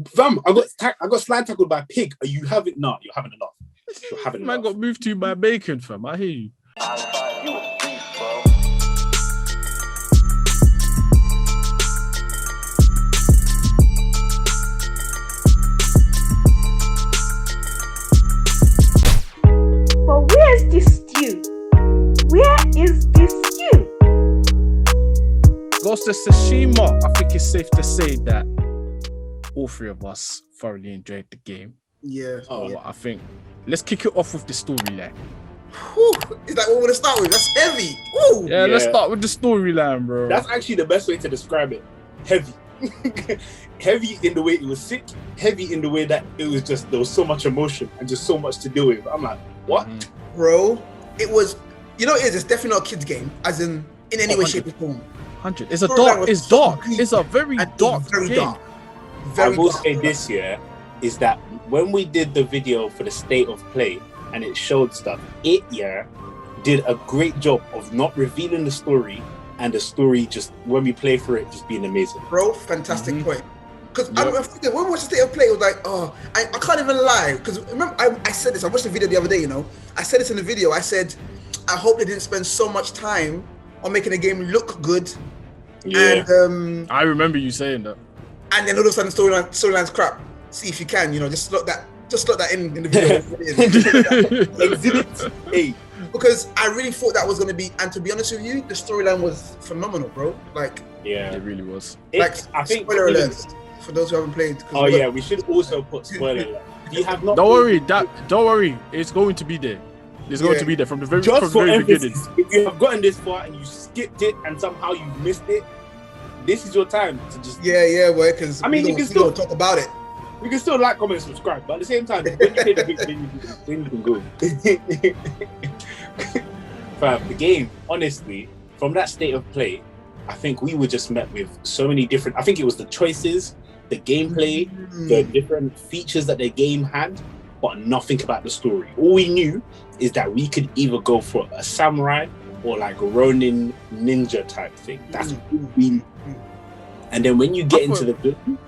Fam, I got slide tackled by a pig. Are you having? No, you're having enough. You're having enough. Man got moved to by bacon, fam. I hear you. But where's this stew? Where is this stew? Goes to Tsushima. I think it's safe to say that all three of us thoroughly enjoyed the game. Yeah. I think let's kick it off with the storyline. Is that what we're gonna start with? That's heavy. Woo. Yeah, let's start with the storyline, bro. That's actually the best way to describe it. Heavy. Heavy in the way it was sick. Heavy in the way that it was just, there was so much emotion and just so much to deal with. I'm like, what? Bro, it was, it's definitely not a kid's game, as in any way, shape, or form. 100. It's dark. It's a very dark very game. dark. I will say this year is that when we did the video for the state of play and it showed stuff, it did a great job of not revealing the story, and the story just, when we play for it, just being amazing. Bro, fantastic point. Because when we watched the state of play, it was like, I can't even lie. Because remember, I said this, I watched the video the other day, I said this in the video. I said, I hope they didn't spend so much time on making the game look good. Yeah. And I remember you saying that. And then all of a sudden, storyline's crap. See if you can, just slot that in the video. Exhibit A. Because I really thought that was going to be, and to be honest with you, the storyline was phenomenal, bro. Like, yeah, it really was. I think spoiler alert for those who haven't played. Oh yeah, we should also put spoiler alert. You have not. Don't worry. It's going to be there. It's going to be there from the very beginning. If you have gotten this far and you skipped it and somehow you missed it, this is your time to just. Yeah, boy. Because you can still talk about it. You can still like, comment, subscribe, but at the same time, when you play the big, then you can go. Fam, the game, honestly, from that state of play, I think we were just met with so many different. I think it was the choices, the gameplay, the different features that the game had, but nothing about the story. All we knew is that we could either go for a samurai or like a Ronin ninja type thing. That's what we knew. And then when you get into the game,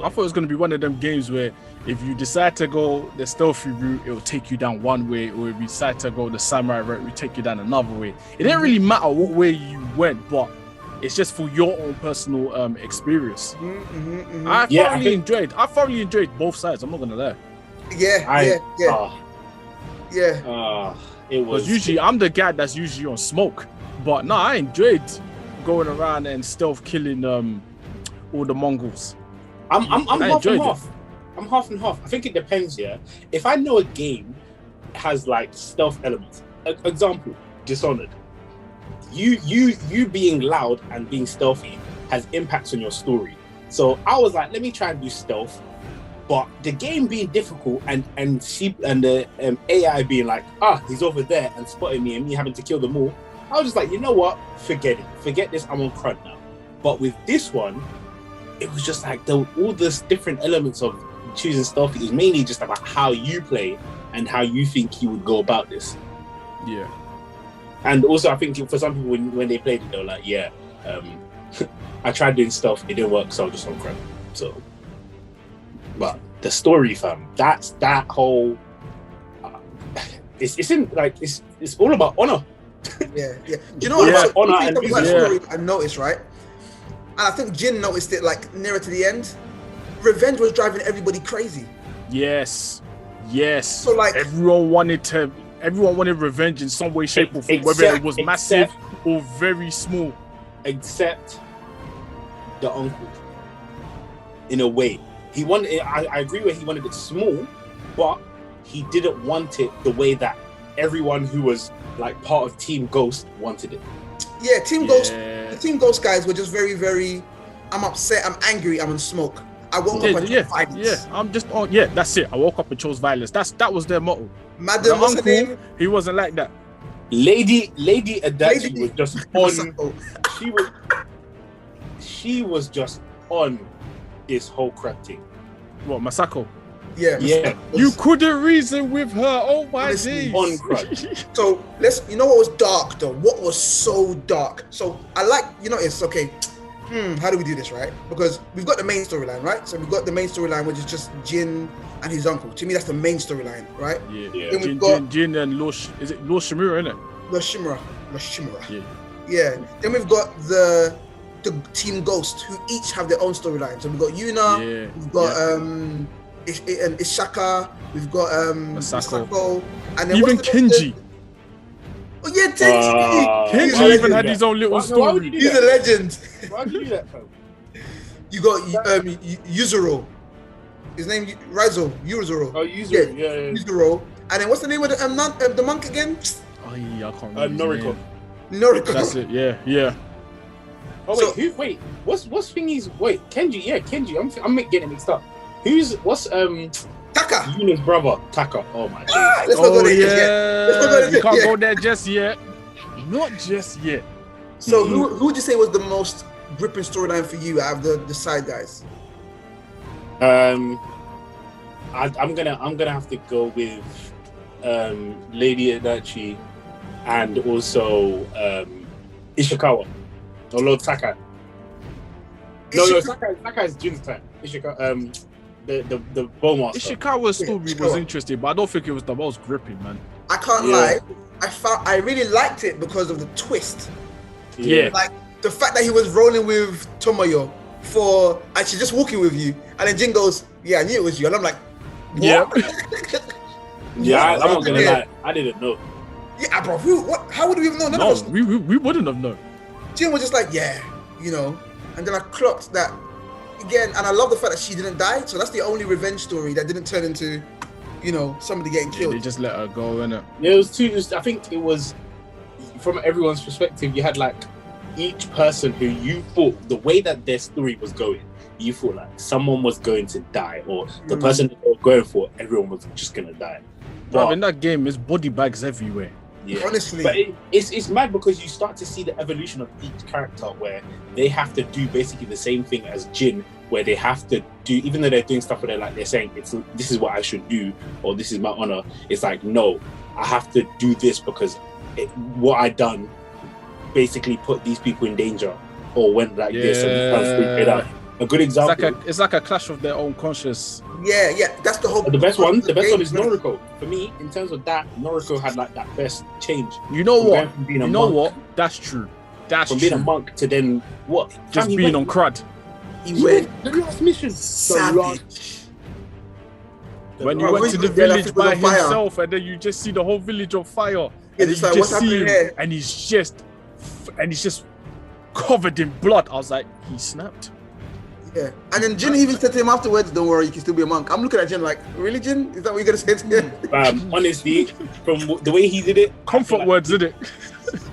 I thought it was going to be one of them games where if you decide to go the stealthy route, it will take you down one way, or if you decide to go the samurai route, it will take you down another way. It didn't really matter what way you went, but it's just for your own personal experience. I thoroughly enjoyed both sides. I'm not going to lie. Yeah. It was. Because usually I'm the guy that's usually on smoke, but no, I enjoyed going around and stealth killing all the Mongols. I'm half and half. I'm half and half. I think it depends. Yeah, if I know a game has like stealth elements, example, Dishonored. You being loud and being stealthy has impacts on your story. So I was like, let me try and do stealth, but the game being difficult and the AI being like, he's over there and spotting me and me having to kill them all. I was just like, you know what? Forget it. Forget this. I'm on crud now. But with this one, it was just like all this different elements of choosing stealthy. It was mainly just about how you play and how you think you would go about this. Yeah. And also, I think for some people, when they played it, they were like, I tried doing stealth, it didn't work, so I was just on crud. So, but the story, fam, that's that whole. It's all about honor. Yeah. Do you know what? Honor and story I noticed, right? And I think Jin noticed it like nearer to the end. Revenge was driving everybody crazy. Yes. So like everyone wanted revenge in some way, shape, or form, whether it was massive or very small. Except the uncle. In a way, he wanted it. I agree with he wanted it small, but he didn't want it the way that everyone who was like part of Team Ghost wanted it. Yeah, Ghost. The Team Ghost guys were just very, very. I'm upset. I'm angry. I'm in smoke. I woke up and chose violence. Yeah, I'm just on. Yeah, that's it. I woke up and chose violence. That was their motto. Madam, what's her name? He wasn't like that. Lady Adachi was just on. She was just on this whole crap thing. What, Masako? Yeah. You couldn't reason with her. Oh my days. On crap. So you know what was dark though? What was so dark? So I like, it's okay. how do we do this, right? Because we've got the main storyline, right? So we've got the main storyline, which is just Jin and his uncle. To me, that's the main storyline, right? Yeah. Then we've got Jin and is it Lord Shimura, isn't it? the Shimura. Yeah. Yeah. Then we've got the Team Ghost, who each have their own storyline. So we've got Yuna, we've got Ishaka, we've got Masako, and then even Kenji. Oh yeah, Kenji. Kenji even had his own little story. He's a legend. Why do you do that, fam? You got Yuzuru. His name Yuzuru. Oh, Yuzuru. Yeah. Yuzuru. And then what's the name of the monk again? Oh yeah, I can't remember. Noriko. Noriko. That's it. Yeah. Oh wait, what's thingy's? Wait, Kenji. Yeah, Kenji. I'm getting mixed up. What's Taka. Yuna's brother, Taka. Oh my god. Let's not go there just yet. You can't go there just yet. Not just yet. So who would you say was the most gripping storyline for you out of the side guys? I'm gonna have to go with Lady Adachi and also Ishikawa. Or Lord Sakai. No, Sakai is Jin's time. Ishikawa, the bowmaster. Ishikawa's story was interesting, but I don't think it was the most gripping, man. I can't lie. I really liked it because of the twist. Yeah. Like the fact that he was rolling with Tomoyo for actually just walking with you, and then Jin goes, "Yeah, I knew it was you," and I'm like, what? Yeah. I'm not gonna lie. I didn't know. Yeah, bro. What? How would we have known? None of us. We wouldn't have known. Jin was just like, yeah, and then I clocked that again, and I love the fact that she didn't die. So that's the only revenge story that didn't turn into, somebody getting killed. They just let her go, innit? Yeah, it was I think it was from everyone's perspective. You had like each person who you thought the way that their story was going, you thought like someone was going to die, or the person that they were going for, everyone was just gonna die. But in that game, there's body bags everywhere. Yeah. Honestly, but it's mad because you start to see the evolution of each character where they have to do basically the same thing as Jin, where they have to do, even though they're doing stuff where they're saying this is what I should do, or this is my honor. It's like, no, I have to do this because what I done basically put these people in danger, or went like this and it out. A good example. It's like a clash of their own conscience. Yeah, that's the whole. The best one is Noriko. For me, in terms of that, Noriko had like that best change. You know what? That's true. That's from true. being a monk to then what? Just being on crud. He went the last mission. savage. When he went to the village by himself, and then you just see the whole village on fire. Yeah, it's like, what's happening here? And he's just covered in blood. I was like, he snapped. Yeah, and then Jin even said to him afterwards, "Don't worry, you can still be a monk." I'm looking at Jin like, "Really, Jin? Is that what you're gonna say to him?" Honestly, from the way he did it, comfort words, did it?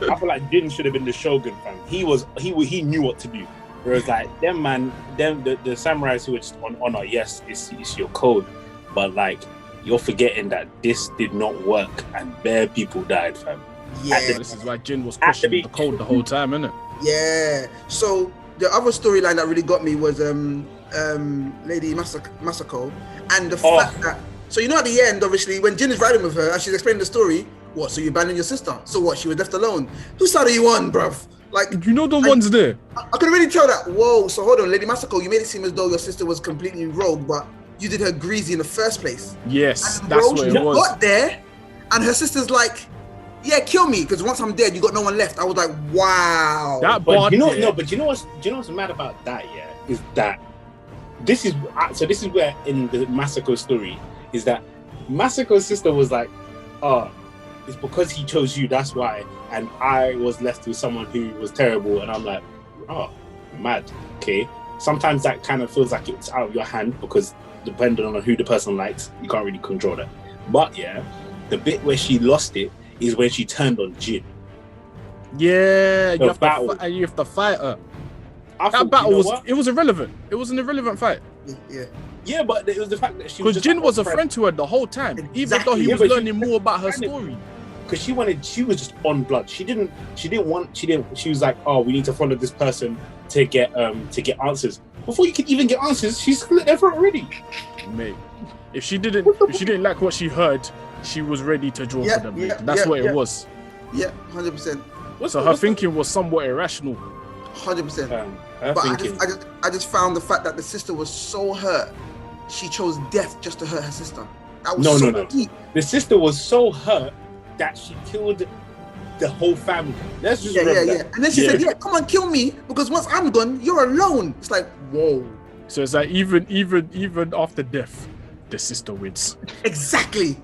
I feel like Jin should have been the shogun, fam. He knew what to do. Whereas like the samurais who were just on honor, yes, it's your code, but like you're forgetting that this did not work and bare people died, fam. Yeah, this is why Jin was questioning the code the whole time, innit? Yeah. So the other storyline that really got me was Lady Masako, and the fact that, so at the end, obviously, when Jin is riding with her and she's explaining the story, what? So you abandoned your sister? So what? She was left alone. Whose side are you on, bruv? Like, the ones there. I could really tell that. Whoa. So hold on, Lady Masako, you made it seem as though your sister was completely rogue, but you did her greasy in the first place. Yes, and that's what it was. Got there, and her sister's like, yeah, kill me, because once I'm dead, you got no one left. I was like, wow. But you know what's mad about that? Yeah, is that this is where in the Masako story is that Masako's sister was like, oh, it's because he chose you, that's why, and I was left with someone who was terrible, and I'm like, oh, mad. Okay, sometimes that kind of feels like it's out of your hand because depending on who the person likes, you can't really control that. But yeah, the bit where she lost it is when she turned on Jin. Yeah, you have to fight her. That battle was irrelevant. It was an irrelevant fight. Yeah, but it was the fact that she was because Jin was a friend to her the whole time, even though he was learning more about her story. Because she was just on blood. She was like, oh, we need to follow this person to get answers. Before you could even get answers, she's split their throat already. Mate, if she didn't like what she heard, she was ready to draw for them. That's what it was. Yeah, 100%. So her thinking was somewhat irrational. 100%. Her But thinking. I just found the fact that the sister was so hurt, she chose death just to hurt her sister. That was No. deep. The sister was so hurt that she killed the whole family. Let's just remember that. And then she said, "Yeah, come on, kill me, because once I'm gone, you're alone." It's like, whoa. So it's like even after death, the sister wins. Exactly.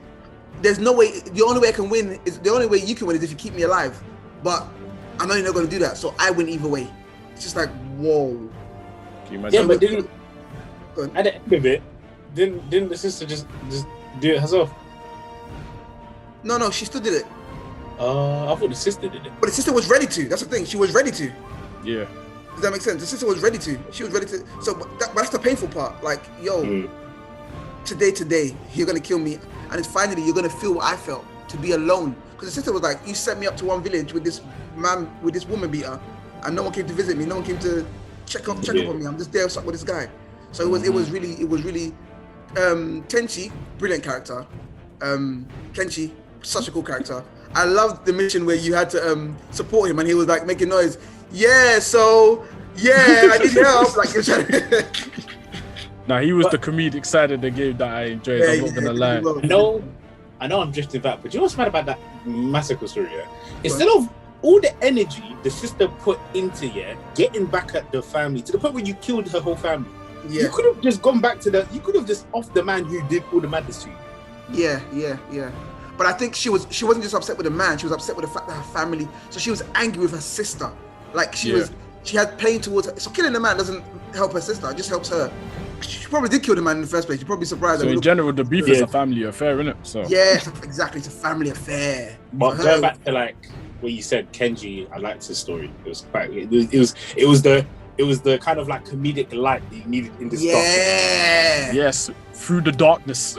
There's no way. The only way I can win is the only way you can win is if you keep me alive. But I'm only not going to do that, so I win either way. It's just like, whoa. Can you imagine? Yeah, but didn't at the end of it, didn't the sister just do it herself? No, she still did it. I thought the sister did it. But the sister was ready to. That's the thing. She was ready to. Yeah. Does that make sense? The sister was ready to. She was ready to. So that's the painful part. Like, yo, today, you're gonna kill me, and it's finally you're gonna feel what I felt to be alone. Because the sister was like, you sent me up to one village with this man, with this woman beater, and no one came to visit me. No one came to check up on me. I'm just there with this guy. So it was really Tenchi, brilliant character. Kenchi, such a cool character. I loved the mission where you had to support him and he was like making noise. Yeah, I need help. Like, you're trying to... Now he was the comedic side of the game that I enjoyed. I'm not gonna lie. I know I'm drifting back, but you know what's mad about that massacre story? Yeah? Instead of all the energy the sister put into getting back at the family to the point where you killed her whole family. Yeah. You could have just gone back to you could have just offed the man who did all the madness to you. Yeah. But I think she wasn't just upset with the man, she was upset with the fact that her family, so she was angry with her sister. Like she had pain towards her. So killing the man doesn't help her sister, it just helps her. She probably did kill the man in the first place. You're probably surprised. So in general, the beef is a family affair, isn't it? So yeah, exactly. It's a family affair. But going back to like what you said, Kenji, I liked his story. It was quite. It was the kind of like comedic light that you needed in this stuff. Yes, through the darkness.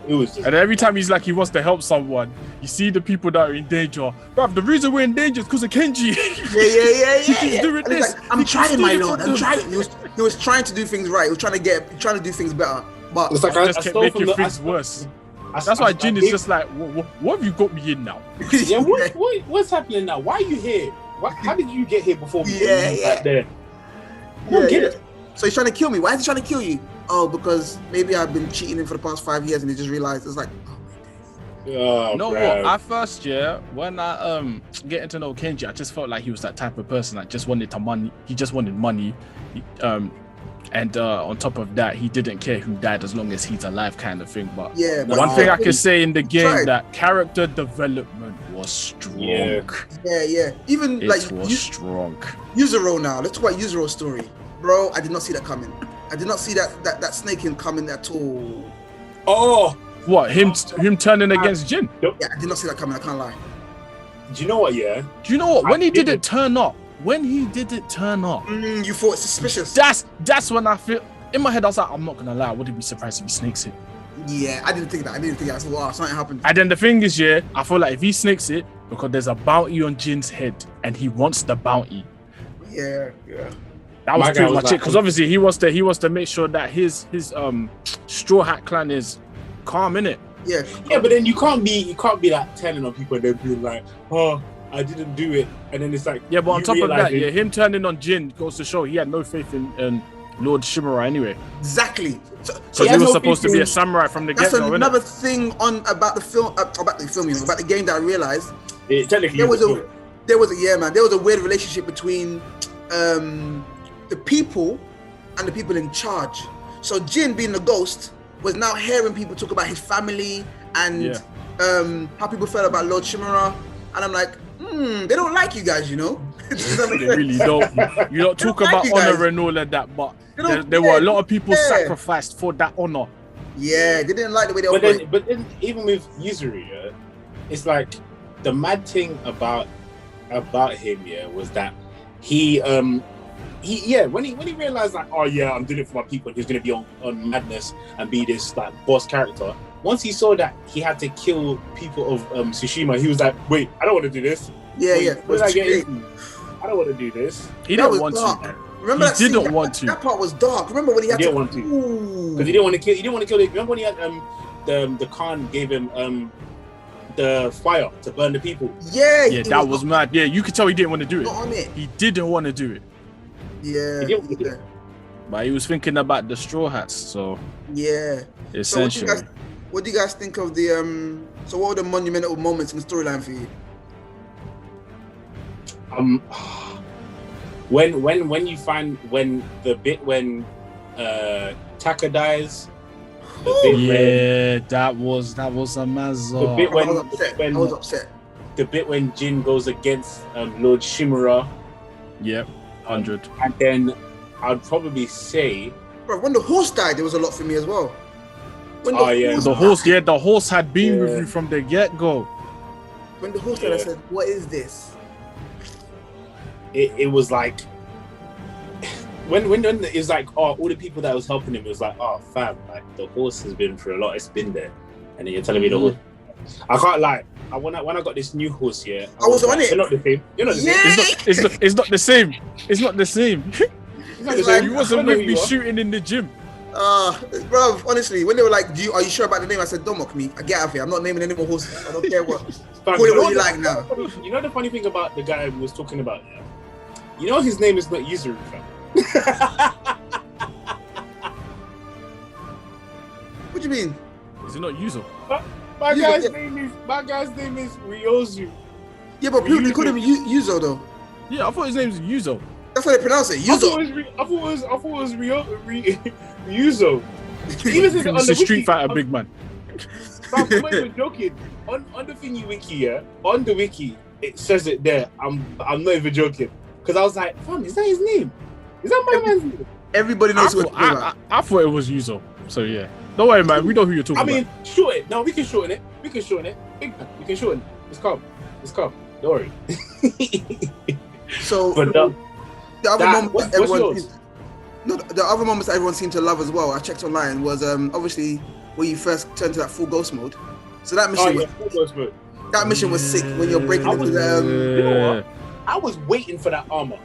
It was just, and every time he's like he wants to help someone, you see the people that are in danger. Bruv, the reason we're in danger is because of Kenji. Yeah. He's doing this. Like, I'm trying, my lord. I'm trying. He was trying to do things right. He was trying to do things better. But it's like I just kept making things worse. That's why Jin is just like, what have you got me in now? Yeah, what's happening now? Why are you here? How did you get here before me? Right there. Get it. So he's trying to kill me. Why is he trying to kill you? Oh, because maybe I've been cheating him for the past 5 years and he just realized it's like, you know what? At first, when I getting to know Kenji, I just felt like he was that type of person that just wanted money. He just wanted money. And on top of that, he didn't care who died as long as he's alive, kind of thing. But one thing I can say in the game that character development was strong. Yeah. Even it was strong. Yuzuru now. Let's talk about Yuzuru's story. Bro, I did not see that coming. I did not see that snake in coming at all. Oh, what? Him turning against Jin? Yeah, I did not see that coming. I can't lie. Do you know what? Yeah. Do you know what? When he didn't turn up, you thought suspicious. That's when I feel in my head. I was like, I'm not gonna lie. I wouldn't be surprised if he snakes it. Yeah, I didn't think that. I said, wow, something happened. And then the thing is, I feel like if he snakes it, because there's a bounty on Jin's head, and he wants the bounty. Yeah. That was pretty much it, because obviously he wants to make sure that his Straw Hat clan is calm, innit? Yeah, but then you can't be like telling on people and then being like, oh, I didn't do it, and then it's like but on top of that, him turning on Jin goes to show he had no faith in Lord Shimura anyway. Exactly. So he was supposed to be a samurai from the get-go. That's another thing about the game that I realized. There was a weird relationship between the people and the people in charge. So Jin, being the ghost, was now hearing people talk about his family and how people felt about Lord Shimura, and I'm like, they don't like you guys, you know. They really don't. You don't talk about honor and all of that, but there were a lot of people sacrificed for that honor. Yeah, they didn't like the way they operate. But then even with Yuzuru, it's like the mad thing about him, was that he when he realized like, oh yeah, I'm doing it for my people, and he's gonna be on Madness and be this like boss character. Once he saw that he had to kill people of Tsushima, he was like, wait, I don't want to do this. What did I get into? I don't want to do this. He didn't want to. Remember he didn't want to. That part was dark. Remember when he had to? Because he didn't want to kill. He didn't want to kill. Remember when he had the Khan gave him the fire to burn the people. Yeah, Yeah, that was mad. Yeah, you could tell he didn't want to do it. Not on it. He didn't want to do it. Yeah. But he was thinking about the straw hats, so Yeah. essentially. So what do you guys think of the so what were the monumental moments in the storyline for you? When you find the bit when Taka dies, the bit Yeah, that was a mazza. the bit I was upset. The bit when Jin goes against Lord Shimura, Yep, 100. and then I'd probably say, Bro, when the horse died, there was a lot for me as well. When The horse had been with you from the get-go. When the horse died, I said, "What is this?" it was like when it was like, oh, all the people that was helping him, it was like, oh fam, like the horse has been through a lot, it's been there, and then you're telling me the horse. I can't lie. When I got this new horse here, I was on it. You're not the same. You're not the same. It's not the same. It's not the same. It's like, You wasn't with me shooting in the gym. Bro, honestly, when they were like, are you sure about the name? I said, don't mock me. I get out of here. I'm not naming any more horses. I don't care what. Call it what you like now. You know the funny thing about the guy we was talking about, yeah? You know his name is not Yuzuru, fam. What do you mean? Is it not Yuzo? My guy's name is Ryozu. Yeah, but people call him Yuzo though. Yeah, I thought his name was Yuzo. That's how they pronounce it. Yuzo. I thought it was Ryuzo. Even since It's a Street Fighter big man. I'm not even joking. On the thingy wiki, yeah, on the wiki, it says it there. I'm not even joking. Because I was like, fam, is that his name? Is that my man's name? Everybody knows what you're about. I thought it was Yuzo. So yeah. Don't worry, man. We know who you're talking about. I mean, shorten it. No, we can shorten it. Big man, we can shorten it. It's calm. Don't worry. So, but the other moments what's yours? The other moments that everyone seemed to love as well, I checked online, was obviously where you first turned to that full ghost mode. So that mission full ghost mode. That mission was sick when you're breaking into the you know what? I was waiting for that armor.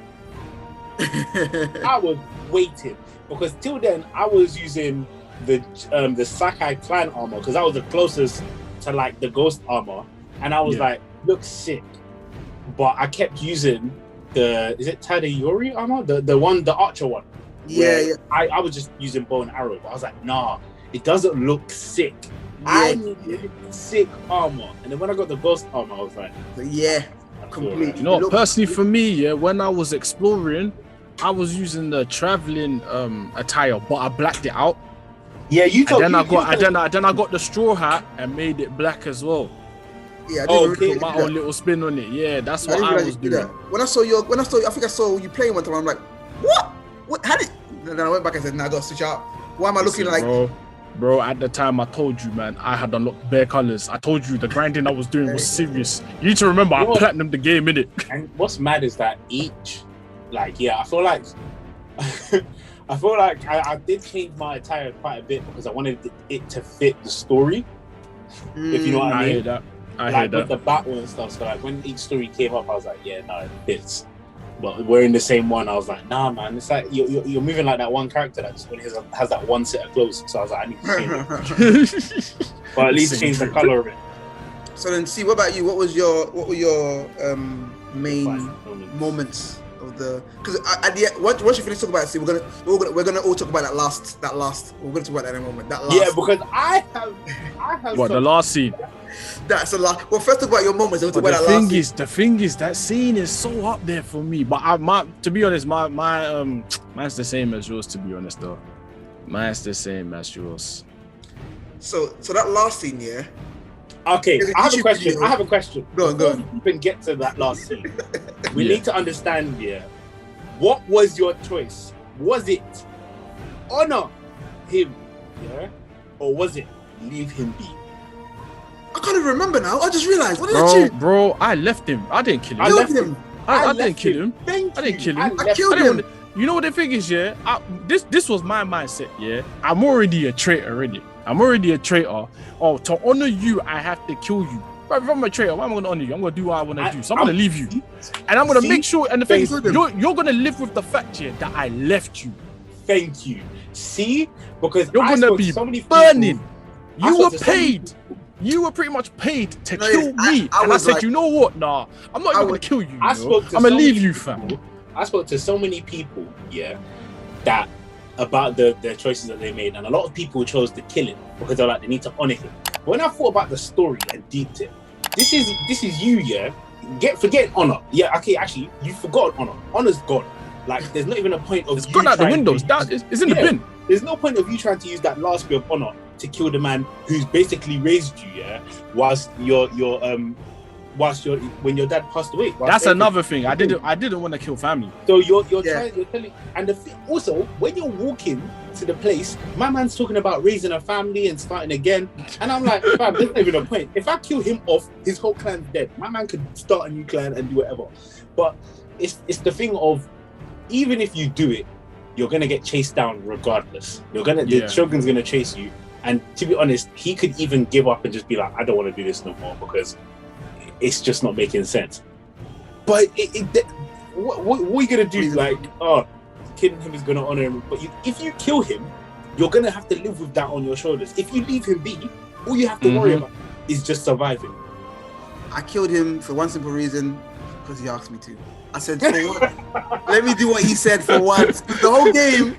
I was waiting because till then I was using the Sakai clan armor because that was the closest to like the ghost armor, and I was like, looks sick. But I kept using is it Tadayori armor? The archer one. Yeah. I was just using bow and arrow, but I was like, nah, it doesn't look sick. Yeah. I needed sick armor, and then when I got the ghost armor, I was like, completely. You know what, personally for me, when I was exploring, I was using the traveling attire, but I blacked it out. Yeah, then I got the straw hat and made it black as well. Yeah, I didn't put my own little spin on it. Yeah, that's what I was doing. When I saw I think I saw you playing one time. I'm like, what? How did? Then I went back and said, nah, I gotta switch out. Why am I looking like? Bro, at the time I told you, man, I had unlocked bare colors. I told you the grinding I was doing was serious. You need to remember, I platinumed the game, innit? And what's mad is that each, I feel like I did change my attire quite a bit because I wanted it to fit the story. If you know what I mean. Hear that. I hear that. With the battle and stuff. So like when each story came up, I was like, yeah, no, it fits. But wearing the same one, I was like, nah, man. It's like you're moving like that one character that just has that one set of clothes. So I was like, I need to change it. But at least change the color of it. So then, see, what about you? What were your main moments of the? Because at the end, once you finish talking about it, see, we're gonna all talk about that last. We're gonna talk about that in a moment. That last. Yeah, because I have. What, the last scene? That's a lot. Well, first talk about your moments. The thing is, that scene is so up there for me. But to be honest, mine's the same as yours. To be honest, though, mine's the same as yours. So that last scene, yeah. Okay, I have a question. Go on. Before we even get to that last scene, we need to understand, yeah. What was your choice? Was it honor him, yeah, or was it leave him be? I can't even remember now. I just realized. What did I choose? Bro, I left him. I didn't kill him. I left him. I didn't kill him. I didn't kill him. I killed him. You know what the thing is, yeah? This was my mindset, yeah? I'm already a traitor already. Oh, to honor you, I have to kill you. But if I'm a traitor, why am I going to honor you? I'm going to do what I want to do. So I'm going to leave you. And I'm going to make sure, and the thing is, you're going to live with the fact here that I left you. Thank you. See? Because you're going to be burning. You were paid. you were pretty much paid to No, kill me. I And I was said, like- you know what? Nah, I'm not even going to kill you. I know? spoke to I'm going so to leave many you, people- fam. I spoke to so many people, that about the choices that they made, and a lot of people chose to kill him because they're like, they need to honor him. But when I thought about the story and deeped it, this is you, forget honor. Yeah, okay, actually, you forgot honor. Honor's gone. Like, there's not even a point of It's you gone out the trying windows. to- It's in the bin. There's no point of you trying to use that last bit of honor to kill the man who's basically raised you, whilst when your dad passed away. That's another thing. I didn't want to kill family. So you're telling, and also when you're walking to the place, my man's talking about raising a family and starting again, and I'm like, fam, there's not even a point. If I kill him off, his whole clan's dead. My man could start a new clan and do whatever. But it's the thing of, even if you do it, you're gonna get chased down regardless. The Shogun's gonna chase you, and to be honest, he could even give up and just be like, I don't want to do this no more because it's just not making sense. But what are you gonna do? Like, killing him is gonna honor him. But if you kill him, you're gonna have to live with that on your shoulders. If you leave him be, all you have to worry about is just surviving. I killed him for one simple reason, because he asked me to. I said, for what? Let me do what he said for once. The whole game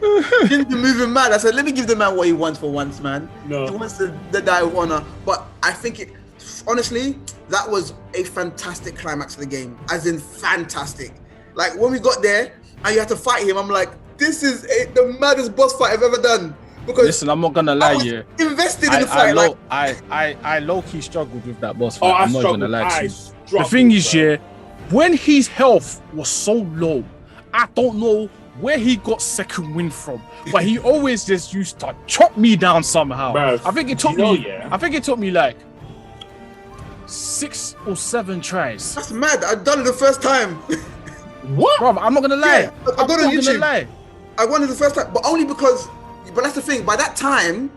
didn't be moving mad. I said, let me give the man what he wants for once, man. No. He wants to die with honor. But I think honestly, that was a fantastic climax of the game. As in fantastic. Like, when we got there and you had to fight him, I'm like, this is the maddest boss fight I've ever done. Because listen, I'm not gonna lie, invested in the fight. I low-key struggled with that boss fight. I I'm not struggled. gonna lie to I you. struggled, The thing is, bro. when his health was so low, I don't know where he got second wind from, but he always just used to chop me down somehow. Bro, I think it took me like 6 or 7 tries. That's mad. I done it the first time. What? Bro, I'm not gonna lie. Yeah, I got it on YouTube. Lie. I won it the first time, but only because. But that's the thing. By that time,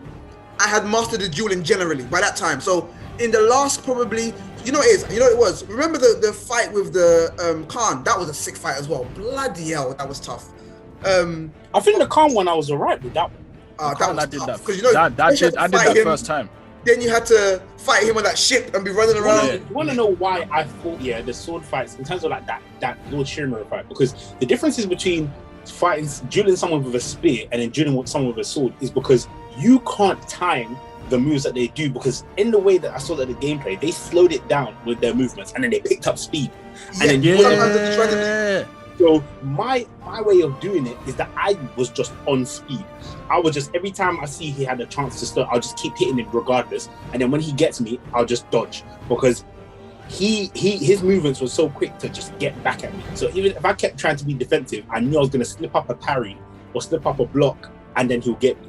I had mastered the dueling generally. By that time, so in the last probably, you know what it was. Remember the fight with the Khan? That was a sick fight as well. Bloody hell, that was tough. I think the Khan one I was alright with that one. That was I did tough, that. 'cause you know, I did that first time. Then you had to fight him on that ship and be running around. You want to know why I thought the sword fights in terms of like that Lord Shimmer fight, because the differences between dueling someone with a spear and then dueling with someone with a sword is because you can't time the moves that they do, because in the way that I saw that the gameplay, they slowed it down with their movements and then they picked up speed. And then so my way of doing it is that I was just on speed. I was just, every time I see he had a chance to start, I'll just keep hitting him regardless. And then when he gets me, I'll just dodge, because his movements were so quick to just get back at me. So even if I kept trying to be defensive, I knew I was going to slip up a parry or slip up a block, and then he'll get me.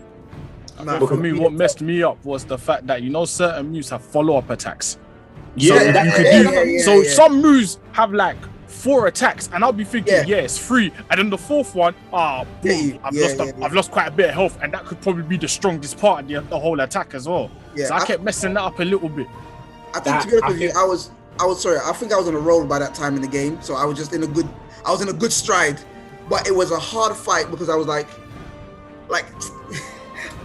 But for me, what messed me up was the fact that certain moves have follow-up attacks. Some moves have like 4 attacks, and I'll be thinking, it's 3, and then the 4th one, I've lost quite a bit of health, and that could probably be the strongest part of the whole attack as well. So I kept messing that up a little bit. I think to be honest with you, I was sorry. I think I was on a roll by that time in the game, so I was just in a good stride. But it was a hard fight because I was like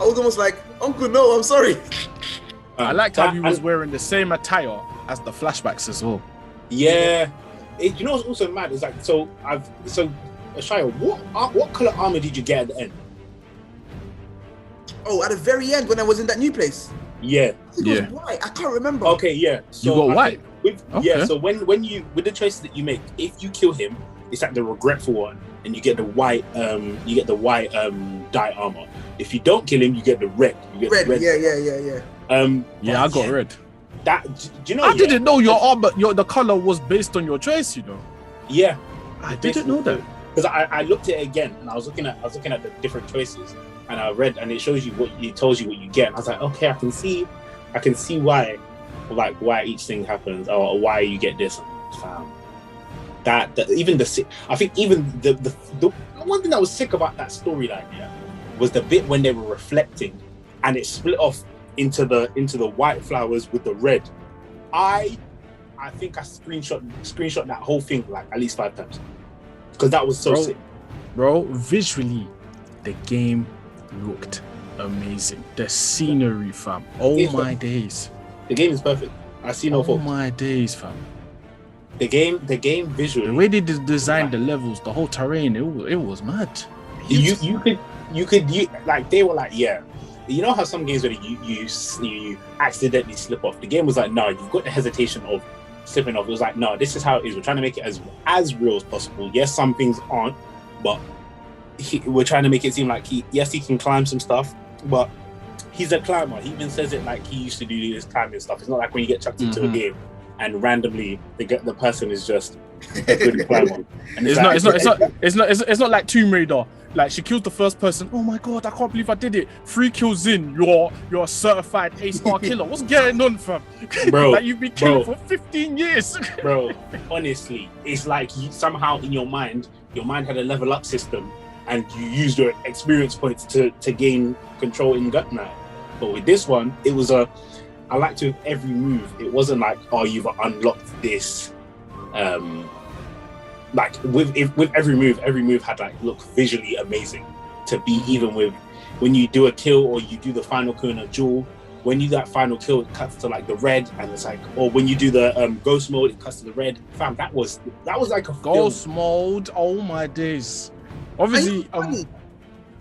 I was almost like, Uncle, no, I'm sorry. I liked how he was wearing the same attire as the flashbacks as well. Yeah. You know what's also mad is like, Sayo, what color armor did you get at the end? Oh, at the very end when I was in that new place. Yeah. It was white. I can't remember. Okay, yeah. So you got white. Yeah. So when you, with the choices that you make, if you kill him, it's like the regretful one, and you get the white dye armor. If you don't kill him, you get the red. You get the red. Yeah. I got red. Do you know? I didn't know your armor, the color was based on your choice. Yeah. I didn't know that. Because I looked at it again, and I was looking at the different choices, and I read, and it shows you it tells you what you get. And I was like, okay, I can see why each thing happens, or why you get this. I think even the one thing that was sick about that storyline, was the bit when they were reflecting, and it split off into the white flowers with the red. I think I screenshot that whole thing like at least 5 times, because that was so sick. Bro, visually, the game looked amazing. The scenery, fam. Oh my days. The game is perfect. I see no fault. Oh my days, fam. The game visually. The way they designed the levels, the whole terrain, it was mad. You could like they were like, yeah. You know how some games where you accidentally slip off. The game was like, no, you've got the hesitation of slipping off. It was like, no, this is how it is. We're trying to make it as real as possible. Yes, some things aren't, but we're trying to make it seem like he can climb some stuff, but he's a climber. He even says it like he used to do this climbing stuff. It's not like when you get chucked into a game and randomly the person is just a good climber. And it's not like Tomb Raider. Like she kills the first person. Oh my god, I can't believe I did it. 3 kills in, you're a certified A-star killer. What's going on, fam? Bro, like you've been killing for 15 years. Bro, honestly, it's like somehow in your mind had a level up system, and you used your experience points to gain control in gut now. But with this one, it was I liked with every move. It wasn't like, oh, you've unlocked this. Like with every move had like look visually amazing to be even with when you do a kill or you do the final kill in a duel. When you do that final kill, it cuts to like the red, and it's like, or when you do the ghost mode, it cuts to the red. Fam, that was like a ghost mode. Oh my days! Obviously,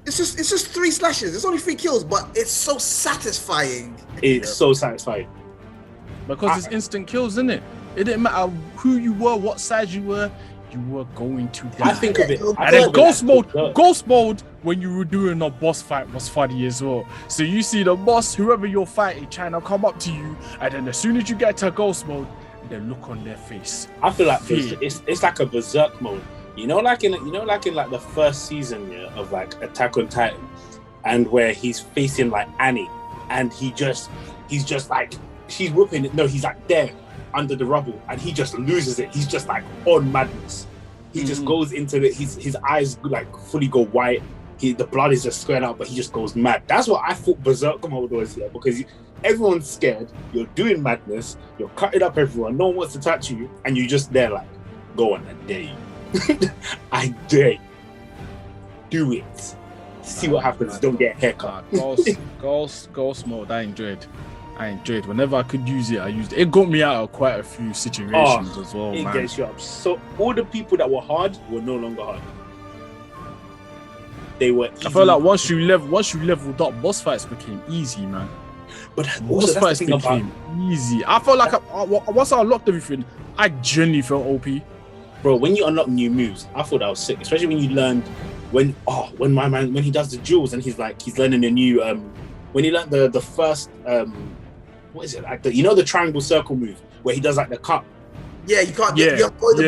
it's just 3 slashes. It's only 3 kills, but it's so satisfying. It's so satisfying because it's instant kills, isn't it? It didn't matter who you were, what size you were going to die. I think of it. And then ghost mode, when you were doing a boss fight was funny as well. So you see the boss, whoever you're fighting, trying to come up to you, and then as soon as you get to ghost mode, the look on their face. I feel like it's like a berserk mode. You know, like in the first season of like Attack on Titan, and where he's facing like Annie, and he's just like she's whooping it. No, he's like there under the rubble, and he just loses it. He's just like on madness. He just goes into it. His eyes like fully go white. The blood is just squared out, but he just goes mad. That's what I thought berserk mode was here, because everyone's scared. You're doing madness. You're cutting up everyone. No one wants to touch you, and you just there like, go on, I dare you. I dare you. Do it. See what happens. Don't get a haircut. Ghost mode. I enjoyed. Whenever I could use it, I used it. It got me out of quite a few situations as well. It gets you up. So all the people that were hard were no longer hard. They were easy. I felt like once you leveled up, boss fights became easy, man. But boss fights became easy. I felt like once I unlocked everything, I genuinely felt OP. Bro, when you unlock new moves, I thought that was sick. Especially when you learned when he does the duels and he's learning a new when he learned the first what is it, like the triangle circle move where he does like the cut. Yeah, you can't get the ball.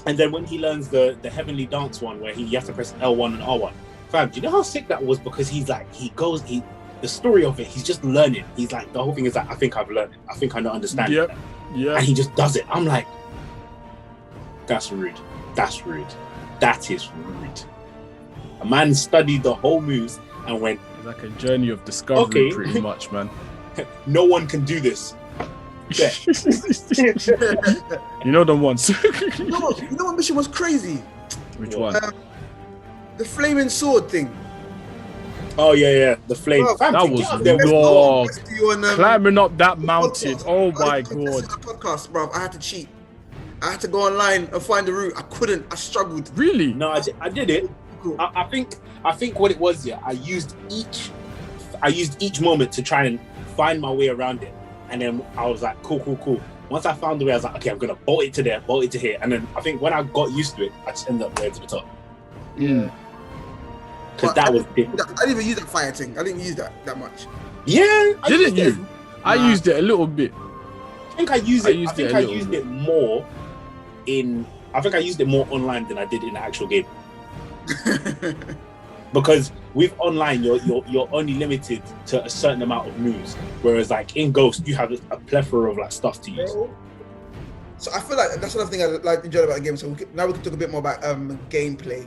And then when he learns the heavenly dance one where you have to press L1 and R1. Fam, do you know how sick that was? Because the story of it, he's just learning. He's like, the whole thing is like, I think I've learned it. I think I understand it. Yeah. And he just does it. I'm like, that's rude. That's rude. That is rude. A man studied the whole moves and went, it's like a journey of discovery, pretty much, man. No one can do this. Yeah. You know them ones. You know what mission was crazy? Which one? The flaming sword thing. Oh yeah, the flame. Bro, that was long. Climbing up that mountain. Oh my god. Podcast, bro. I had to cheat. I had to go online and find the route. I couldn't. I struggled. Really? No, I did it. Cool. I think what it was, yeah, I used each moment to try and find my way around it. And then I was like, cool. Once I found the way, I was like, okay, I'm gonna bolt it to there, bolt it to here. And then I think when I got used to it, I just ended up going to the top. Yeah. Because that was different. I didn't even use that fire thing. I didn't use that much. Yeah. Didn't you? I used it a little bit. I think I used it more online than I did in the actual game. Because with online, you're only limited to a certain amount of moves, whereas like in Ghost, you have a plethora of like stuff to use. So I feel like that's another thing I like enjoyed about the game. So now we can talk a bit more about gameplay.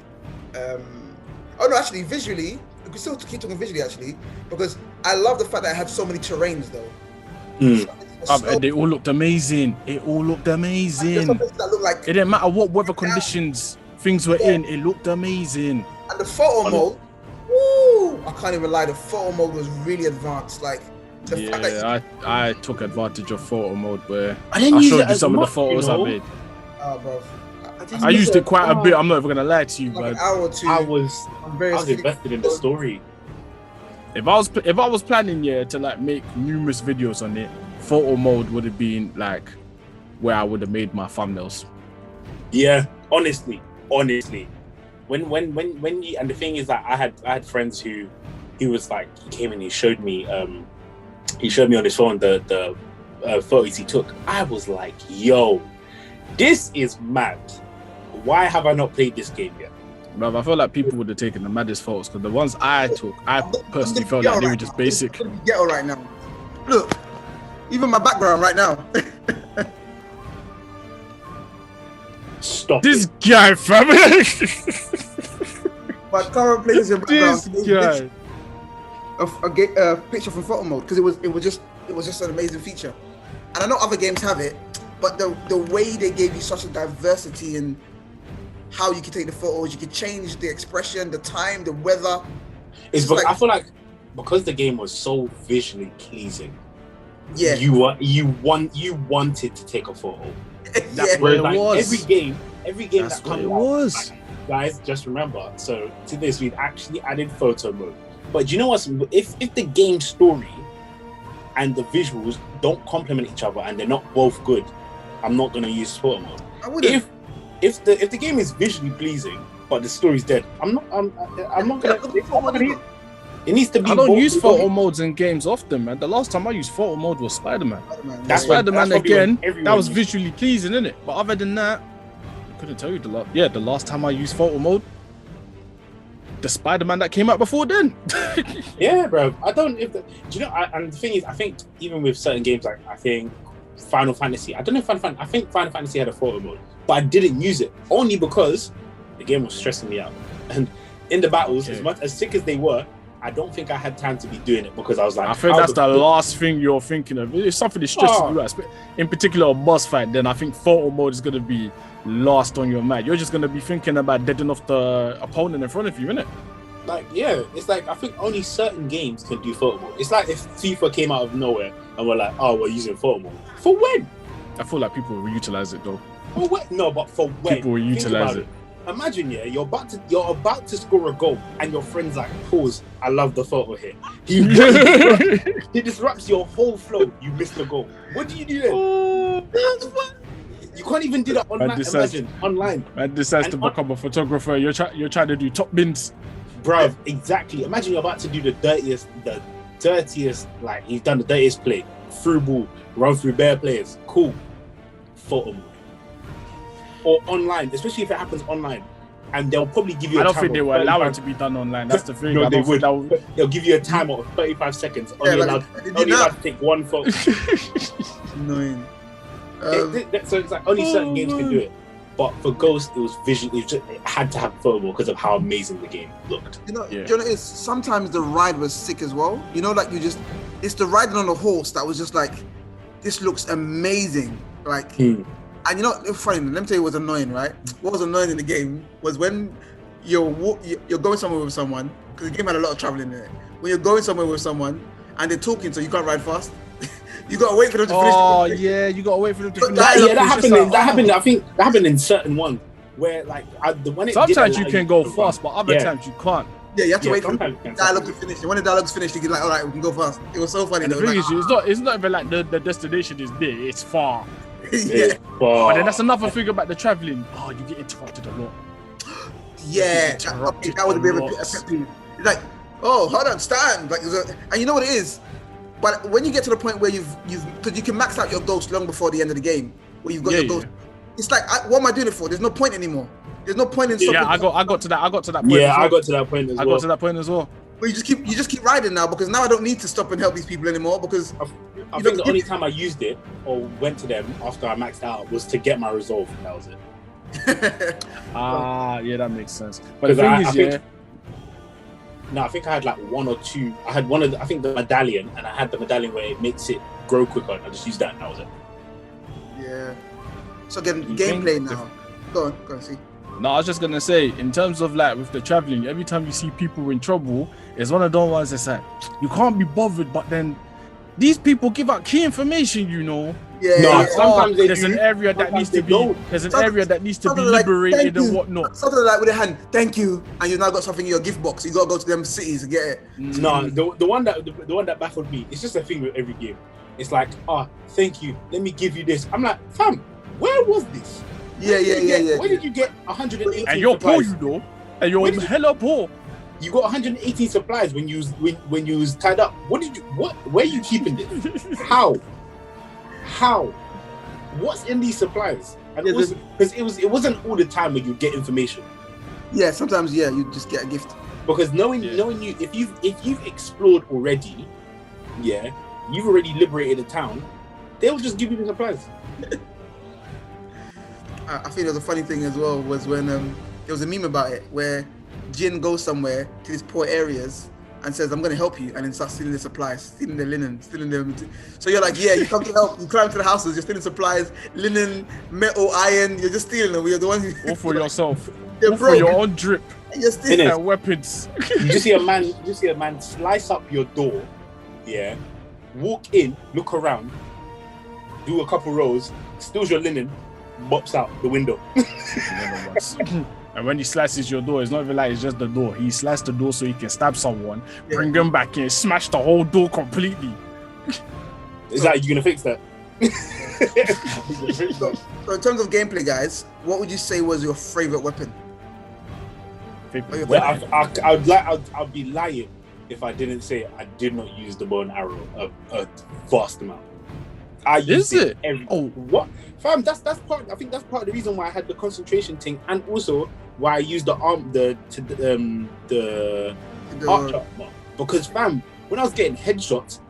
Actually, visually, we can still keep talking visually actually, because I love the fact that I had so many terrains though. They all looked amazing. It looked like, it didn't matter what weather conditions things were in. It looked amazing. And the photo mode, woo! I can't even lie. The photo mode was really advanced. Like I took advantage of photo mode where I didn't I use showed it you as some of the much, photos you know? I made. Bro. I used it quite a bit. I'm not even gonna lie to you, Like an but hour or two. I was invested in the story. if I was planning to like make numerous videos on it, photo mode would have been like where I would have made my thumbnails. Yeah, honestly. When you, and the thing is that I had friends who he was like, he came and he showed me on his phone the photos he took. I was like, yo, this is mad. Why have I not played this game yet? But I feel like people would have taken the maddest photos because the ones I took, I personally felt like they were just basic. I'm gonna be ghetto right now. Look, even my background right now. Stop This it. guy, fam. My current PlayStation background. This guy. A picture from photo mode because it was just an amazing feature. And I know other games have it, but the way they gave you such a diversity in how you can take the photos, you can change the expression, the time, the weather. I feel like because the game was so visually pleasing, yeah, you wanted to take a photo. Yeah, what it like, was. Every game That's that what comes it out, was. like, guys, just remember. So to this, we've actually added photo mode. But do you know what? If the game story and the visuals don't complement each other and they're not both good, I'm not gonna use photo mode. I wouldn't. If the game is visually pleasing but the story's dead, I'm not gonna use it. It needs to be. I don't use both. photo modes in games often, man. The last time I used photo mode was Spider-Man. That's Spider-Man probably again. when everyone That was used visually pleasing, innit? But other than that, I couldn't tell you the last time I used photo mode. The Spider-Man that came out before then. Yeah, bro. Do you know? And the thing is, I think even with certain games, like I think Final Fantasy. I don't know if I think Final Fantasy had a photo mode, but I didn't use it only because the game was stressing me out. And in the battles, as sick as they were, I don't think I had time to be doing it because I was like, I think that's the last thing you're thinking of. If something is stressing you out, in particular a boss fight, then I think photo mode is going to be last on your mind. You're just going to be thinking about deading off the opponent in front of you, innit? Like, yeah, it's like I think only certain games can do photo mode. It's like if FIFA came out of nowhere and we're like, oh, we're using photo mode. For when? I feel like people will utilize it though. For when? No, but for when? People will utilize it. Imagine, you're about to score a goal and your friend's like, pause, I love the photo here. He disrupts your whole flow. You missed the goal. What do you do then? You can't even do that online. Imagine online. Man decides to become a photographer. You're trying to do top bins. Bruv, exactly. Imagine you're about to do the dirtiest, like he's done the dirtiest play. Through ball, run through bare players. Cool. Photo mode. Or online, especially if it happens online. And they'll probably give you a timer. I don't think they will allow it to be done online. That's the thing. No, they would. They'll give you a timer of 35 seconds. Only allowed to take one photo. Annoying. So it's like only certain games can do it. But for Ghost, it was visually. It had to have photo mode because of how amazing the game looked. You know, it's sometimes the ride was sick as well. You know, like it's the riding on a horse that was just like, this looks amazing. Like, and you know, it's funny. Let me tell you what's annoying, right? What was annoying in the game was when you're going somewhere with someone, because the game had a lot of traveling in it. When you're going somewhere with someone and they're talking, so you can't ride fast. You gotta wait for them to finish. Oh yeah, you gotta wait for them to finish. That happened. I think that happened in certain ones where like when it sometimes you can go fast, but other times you can't. Yeah, you have to wait for the dialogue to finish. And when the dialogue's finished, you get like, all right, we can go fast. It was so funny. And the thing is, it's not even like the destination is there. It's far. Yeah. But then that's another thing about the traveling. Oh, you get interrupted a lot. Yeah, that would be a pet peeve. It's like, oh, hold on, stand. Like, and you know what it is. But when you get to the point where you've because you can max out your ghost long before the end of the game, where you've got your ghost. It's like, what am I doing it for? There's no point anymore. There's no point in something. Yeah, I got to that point. Yeah, I got to that point as well. I got to that point as well. But you just keep riding now because now I don't need to stop and help these people anymore because I think the only time I used it or went to them after I maxed out was to get my resolve. And that was it. Yeah, that makes sense. But the thing is, no, I think I had like one or two. I had I think the medallion, and I had the medallion where it makes it grow quicker, and I just used that, and that was it. Yeah. So again, gameplay now. Go on, see. No, I was just gonna say, in terms of like with the traveling, every time you see people in trouble, it's one of those ones that's like, you can't be bothered, but then these people give out key information, you know. Yeah, No, yeah. sometimes they there's do, an area that sometimes needs they to be. don't. There's an area that needs to be Something like, liberated "Thank you." and whatnot. Something like with a hand, thank you, and you now got something in your gift box. You gotta go to them cities to get it. No, the one that baffled me. It's just a thing with every game. It's like, thank you. Let me give you this. I'm like, fam, where was this? Yeah. Where did you get 118? And you're poor, supplies? you know. And you're Where did you- hella poor. You got 118 supplies when you was tied up. Where are you keeping this? How? What's in these supplies? And Yeah, also, because it wasn't all the time when you get information. Yeah, sometimes you just get a gift. Because knowing you, if you've explored already, you've already liberated a town, they'll just give you the supplies. I think there was a funny thing as well was when there was a meme about it where Jin goes somewhere to these poor areas and says, I'm going to help you, and then starts stealing the supplies, stealing their linen, stealing them. So you're like, yeah, you come to help, you climb to the houses, you're stealing supplies, linen, metal, iron, you're just stealing them. You're the one who... All for yourself. You're All for broke. your own drip You're stealing. and weapons. You just see a man slice up your door, walk in, look around, do a couple rows, steals your linen, mops out the window. And when he slices your door, it's not even like it's just the door. He sliced the door so he can stab someone, bring them back in, smash the whole door completely. Is that you gonna fix that? So in terms of gameplay, guys, what would you say was your favorite weapon? Well, I'd be lying if I didn't say I did not use the bow and arrow a vast amount. I used it every. Oh, what, fam? That's part. I think that's part of the reason why I had the concentration thing, and also why I used the archer armor. Because fam, when I was getting headshots,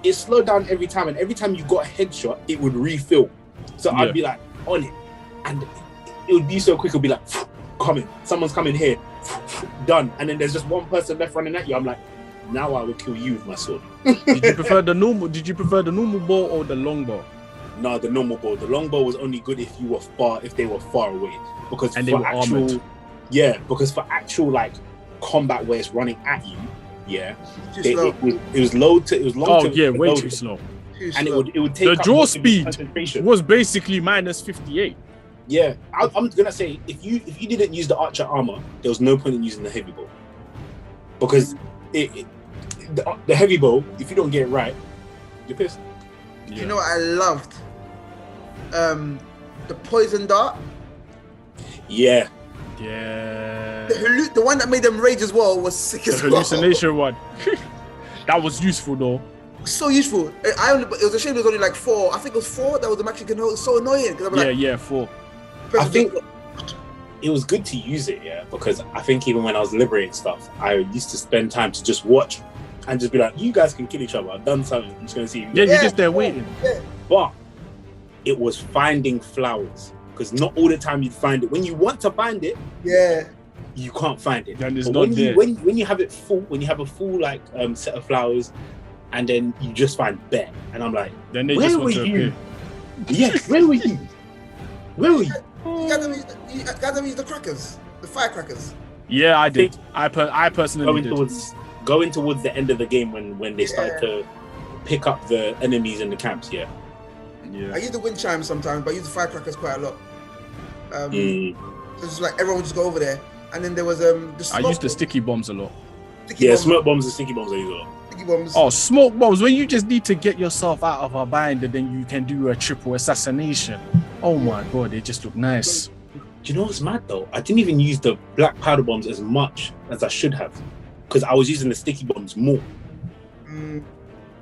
it slowed down every time, and every time you got a headshot, it would refill. So I'd be like on it, and it would be so quick. It'd be like coming, someone's coming here, done, and then there's just one person left running at you. I'm like, now I will kill you with my sword. Did you prefer the normal bow or the long bow? No, the normal bow. The long bow was only good if they were far away. Because and for they were actual, armored. Yeah, because for actual like combat where it's running at you, it was long way too slow. And it would take the up draw most of your speed concentration. was basically minus 58. Yeah, I'm gonna say if you didn't use the archer armor, there was no point in using the heavy bow, because the heavy bow, if you don't get it right, you're pissed. Yeah. You know what I loved? The poison dart. Yeah. The one that made them rage as well was sick as well. The hallucination one. That was useful though. So useful. It was a shame there was only like 4. I think it was 4 that was the max you can hold. It was so annoying. 4. I think it was good to use it, because I think even when I was liberating stuff, I used to spend time to just watch and just be like, you guys can kill each other. I've done something. I'm just going to see you. Yeah, you're just there waiting. Yeah. But it was finding flowers, because not all the time you'd find it. When you want to find it, you can't find it. And it's but not there. When you have it full, when you have a full like set of flowers, and then you just find bear, and I'm like, then they where just were want to you? appear. Yes, where were you? Where were you? You guys have used the crackers, the firecrackers. Yeah, I did. I personally did. Going towards the end of the game when they started to pick up the enemies in the camps. Yeah. I use the wind chimes sometimes, but I use the firecrackers quite a lot. So it's like everyone would just go over there, and then there was the smoke I used the sticky bombs a lot. Smoke bombs and sticky bombs are used a lot. Bombs. Oh, smoke bombs, when you just need to get yourself out of a bind and then you can do a triple assassination. Oh my god, they just look nice. Do you know what's mad though? I didn't even use the black powder bombs as much as I should have, because I was using the sticky bombs more.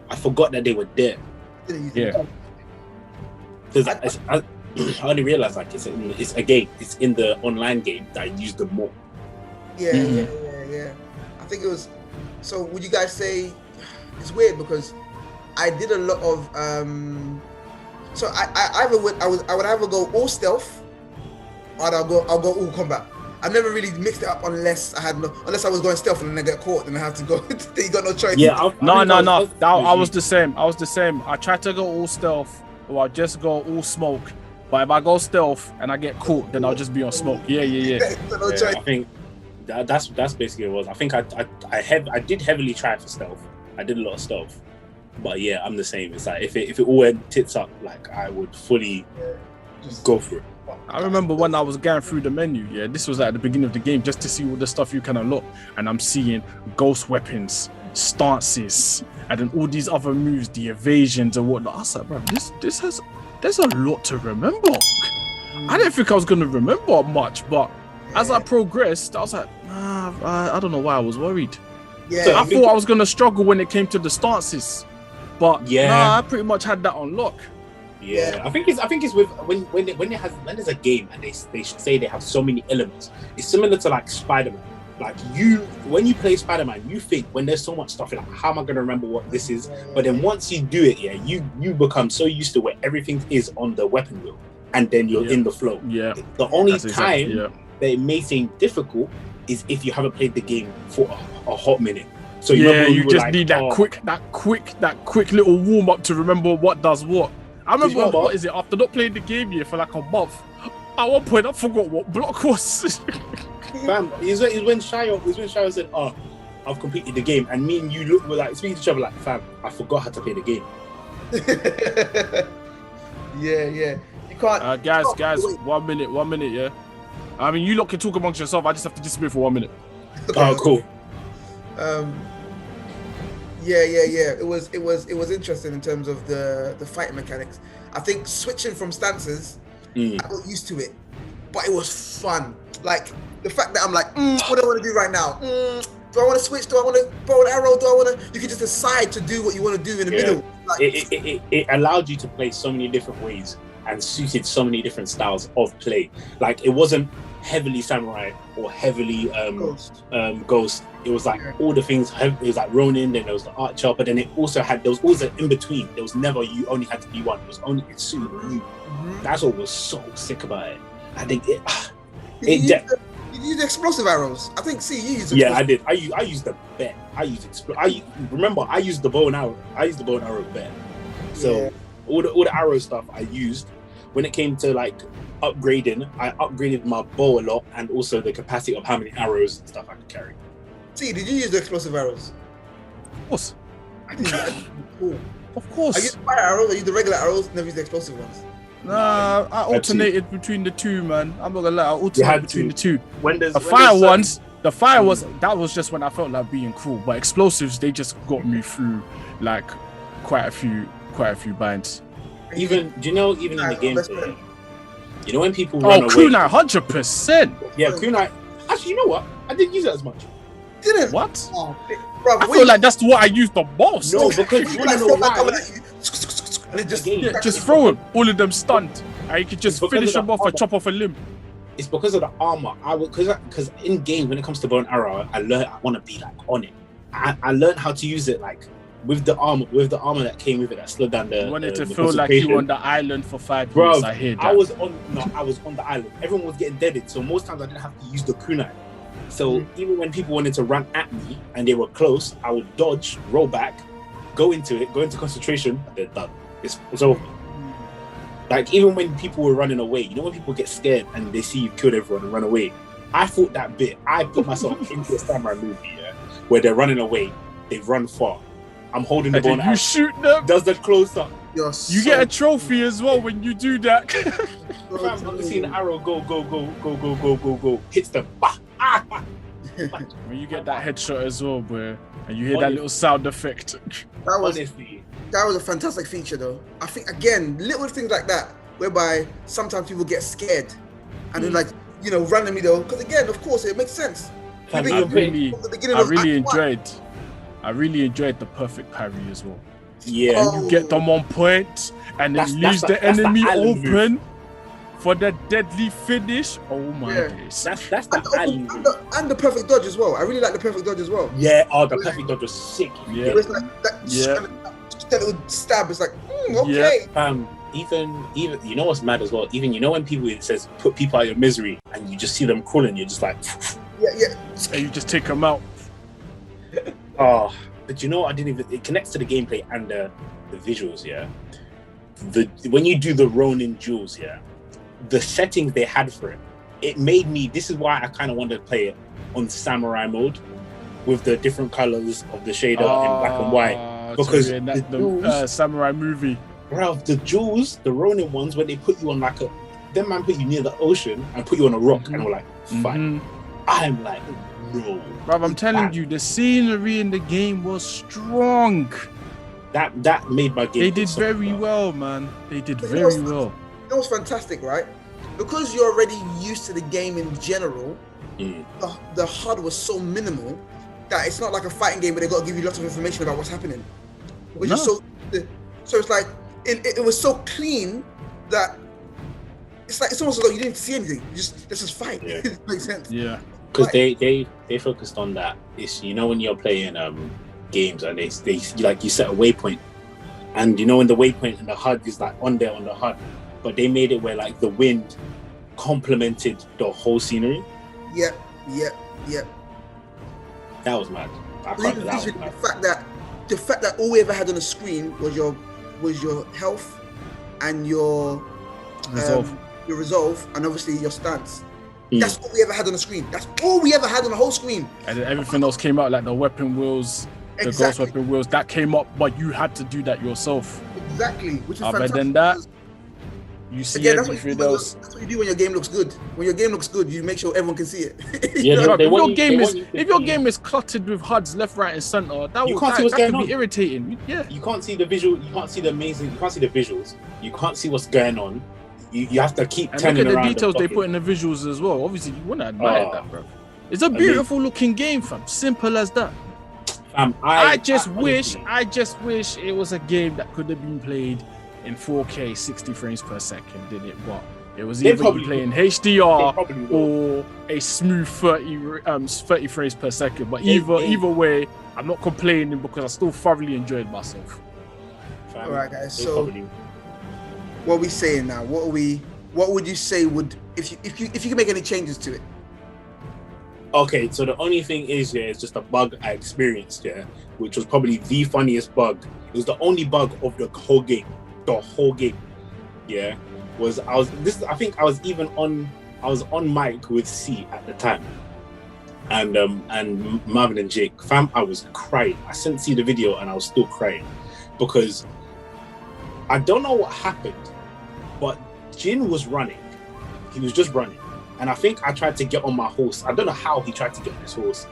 I forgot that they were there. Yeah. Because I only realized like it's a game. It's in the online game that I used them more. Yeah. I think it was. So would you guys say it's weird because I did a lot of so I would either go all stealth or I'll go all combat. I never really mixed it up unless I was going stealth and then I get caught and I have to go. You got no choice. Yeah, I was the same. I tried to go all stealth or I'll just go all smoke. But if I go stealth and I get caught, then I'll just be on smoke. Yeah. I think that's basically what it was. I think I did heavily try for stealth. I did a lot of stealth, But yeah, I'm the same. It's like if it all went tits up, like I would fully go for it. I remember when I was going through the menu, yeah, this was at the beginning of the game just to see all the stuff you can unlock, and I'm seeing ghost weapons, stances, and then all these other moves, the evasions and whatnot. I was like, bro, there's a lot to remember. I didn't think I was gonna remember much, but as I progressed, I was like, I don't know why I was worried. Yeah, So I thought I was gonna struggle when it came to the stances, but I pretty much had that on lock. Yeah, I think it's with when there's a game and they say they have so many elements. It's similar to like Spider-Man. Like when you play Spider-Man, you think when there's so much stuff, you're like, how am I gonna remember what this is? But then once you do it, you become so used to where everything is on the weapon wheel, and then you're in the flow. Yeah. The only time that it may seem difficult is if you haven't played the game for a hot minute. So you just need that quick little warm up to remember what does what. I remember, what is it? After not playing the game here for like a month, at one point I forgot what block was. Fam, it's when Sayo said, "Oh, I've completed the game," and me and you were like speaking to each other like, "Fam, I forgot how to play the game." Yeah. You can't. Guys, 1 minute, yeah. I mean, you lot can talk amongst yourself. I just have to disappear for 1 minute. Okay. Oh, cool. Yeah. It was interesting in terms of the fighting mechanics. I think switching from stances, I got used to it, but it was fun. Like the fact that I'm like, what do I want to do right now? Do I want to switch? Do I want to bow an arrow? Do I want to? You can just decide to do what you want to do in the middle. Like, it allowed you to play so many different ways and suited so many different styles of play. Like it wasn't heavily samurai or heavily ghost. It was like all the things. It was like Ronin, then there was the archer, but then there was always an in between. There was never you only had to be one. It was only it suited you. That's what was so sick about it. I think you used explosive arrows. I think you used. Yeah, I did. I used the bet. I used the bow and arrow. I used the bow and arrow bet. So all the arrow stuff I used. When it came to like upgrading, I upgraded my bow a lot, and also the capacity of how many arrows and stuff I could carry. Did you use the explosive arrows? Of course. I didn't. Cool. Of course. I used fire arrows. I used the regular arrows. Never used the explosive ones. Nah, I alternated between the two, man. I'm not gonna lie. I alternated between the two. The fire was that was just when I felt like being cool. But explosives, they just got me through like quite a few binds. Even in the gameplay, you know when people run away. Kunai, 100%. Yeah, Kunai. Actually, you know what? I didn't use it as much. Didn't? What? Oh, bro, I feel like that's what I used the most. No, because you wanna know why. And it just throw them. All of them stunned. And you could just finish them off or chop off a limb. It's because of the armor. Because in games when it comes to bow and arrow, I learned I want to be like on it. I learned how to use it like with the armor that came with it that slowed down the. You wanted to feel like you were on the island for 5 years. Bro, I hear that. I was on the island. Everyone was getting deaded, so most times I didn't have to use the kunai. So even when people wanted to run at me and they were close, I would dodge, roll back, go into concentration, and they're done. It's over. Like even when people were running away, you know when people get scared and they see you killed everyone and run away. I thought that bit. I put myself into a samurai movie, where they're running away, they run far. I'm holding the ball. You shoot them. Does the close up? You get a trophy as well when you do that. I'm seeing the arrow go. Hits them. When you get that headshot as well, bro, and you hear that little sound effect. That was a fantastic feature, though. I think again, little things like that, whereby sometimes people get scared, and they're like, randomly though, because again, of course, it makes sense. I really enjoyed the perfect parry as well. Yeah, you get them on point, and it leaves the enemy open for the deadly finish. Oh my days! That's the and the perfect dodge as well. I really like the perfect dodge as well. Yeah, the perfect dodge was sick. Yeah, it's like that little stab. It's like okay. Even you know what's mad as well? Even when people it says put people out of your misery, and you just see them crawling, you're just like and you just take them out. Oh, but it connects to the gameplay and the visuals, when you do the Ronin duels, the settings they had for it made me, this is why I kind of wanted to play it on samurai mode with the different colors of the shader in black and white. Because in the that jewels, samurai movie. bro, the jewels, the Ronin ones, when they put you on like them man put you near the ocean and put you on a rock, and we're like, fine. I'm like, no. Bro, I'm telling you, the scenery in the game was strong. That made my game. They did very well, man. They did But very well. That was fantastic, right? Because you're already used to the game in general, the HUD was so minimal that it's not like a fighting game where they got to give you lots of information about what's happening. Which is so it's like it was so clean that it's almost as though you didn't see anything. Let's just fight. Yeah. It makes sense. Yeah. Because they focused on that. It's, you know, when you're playing games and they like, you set a waypoint, and you know, when the waypoint and the HUD is like on the HUD, but they made it where like the wind complemented the whole scenery. Yeah. That was mad. The fact that all we ever had on the screen was your health and your resolve, and obviously your stance. That's all we ever had on the screen. That's all we ever had on the whole screen. And then everything else came out, like the weapon wheels, the ghost weapon wheels, that came up, but you had to do that yourself. Exactly, which is Other fantastic. than that, you see again, everything else. That's what you do when your game looks good. When your game looks good, you make sure everyone can see it. Yeah, if your game is cluttered with HUDs left, right, and center, that can be irritating. Yeah, you can't see the visual. You can't see the amazing. You can't see the visuals. You can't see what's going on. You have to keep turning look at around. the details they put in the visuals as well. Obviously, you want to admire that, bro. It's a beautiful looking game, fam. Simple as that. I just wish it was a game that could have been played in 4K 60 frames per second, did it? But it was either you playing HDR or a smooth 30 frames per second. But either way, I'm not complaining because I still thoroughly enjoyed myself. All right, guys. So what are we saying now? What would you say would if you could make any changes to it? Okay, so the only thing is, it's just a bug I experienced, which was probably the funniest bug. It was the only bug of the whole game. The whole game, I think I was on mic with C at the time, and Marvin and Jake. Fam, I was crying. I sent C the video and I was still crying because I don't know what happened, but Jin was running. He was just running, and I think I tried to get on my horse. I don't know how he tried to get on his horse.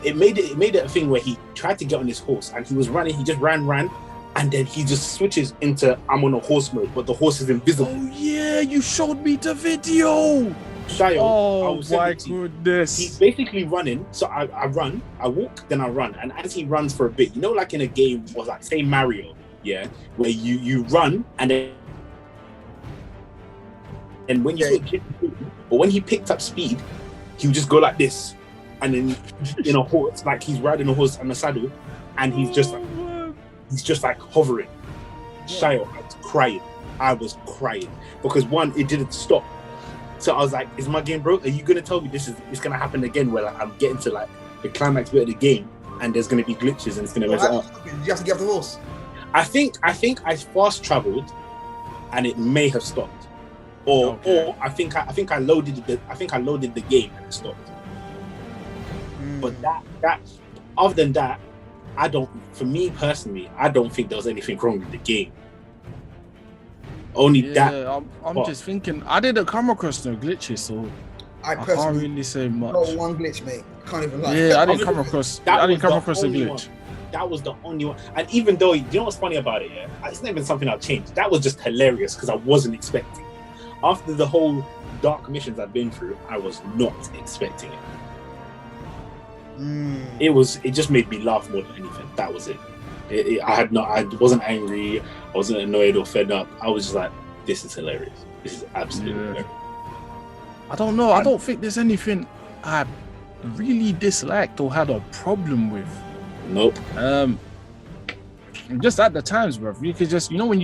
It made it a thing where he tried to get on his horse and he was running. He just ran. And then he just switches into I'm on a horse mode, but the horse is invisible. Oh yeah, you showed me the video. Sayo, oh my goodness. He's basically running. So I run, I walk, then I run. And as he runs for a bit, you know, like in a game, or like say Mario, where you run and when you but when he picked up speed, he would just go like this, and then in a horse, like he's riding a horse on a saddle, and he's just like hovering. Sayo, I was crying because one, it didn't stop. So I was like, is my game broke? Are you gonna tell me it's gonna happen again where like, I'm getting to like the climax bit of the game and there's gonna be glitches and it's gonna mess it up? You have to get off the horse. I think I fast traveled and it may have stopped. Or I think I loaded the game and it stopped. But that other than that, for me personally, I don't think there was anything wrong with the game. I'm just thinking, I didn't come across no glitches, so I can't really say much. Not one glitch, mate. Can't even lie. Yeah, I didn't come across a glitch. One. That was the only one. And even though, you know what's funny about it, it's not even something I'll change. That was just hilarious because I wasn't expecting. After the whole dark missions I've been through, I was not expecting it. It just made me laugh more than anything. That was it. I wasn't angry, I wasn't annoyed or fed up. I was just like, this is hilarious. This is absolutely hilarious. I don't know. I don't think there's anything I really disliked or had a problem with. Nope. Just at the times, bro. You could just, when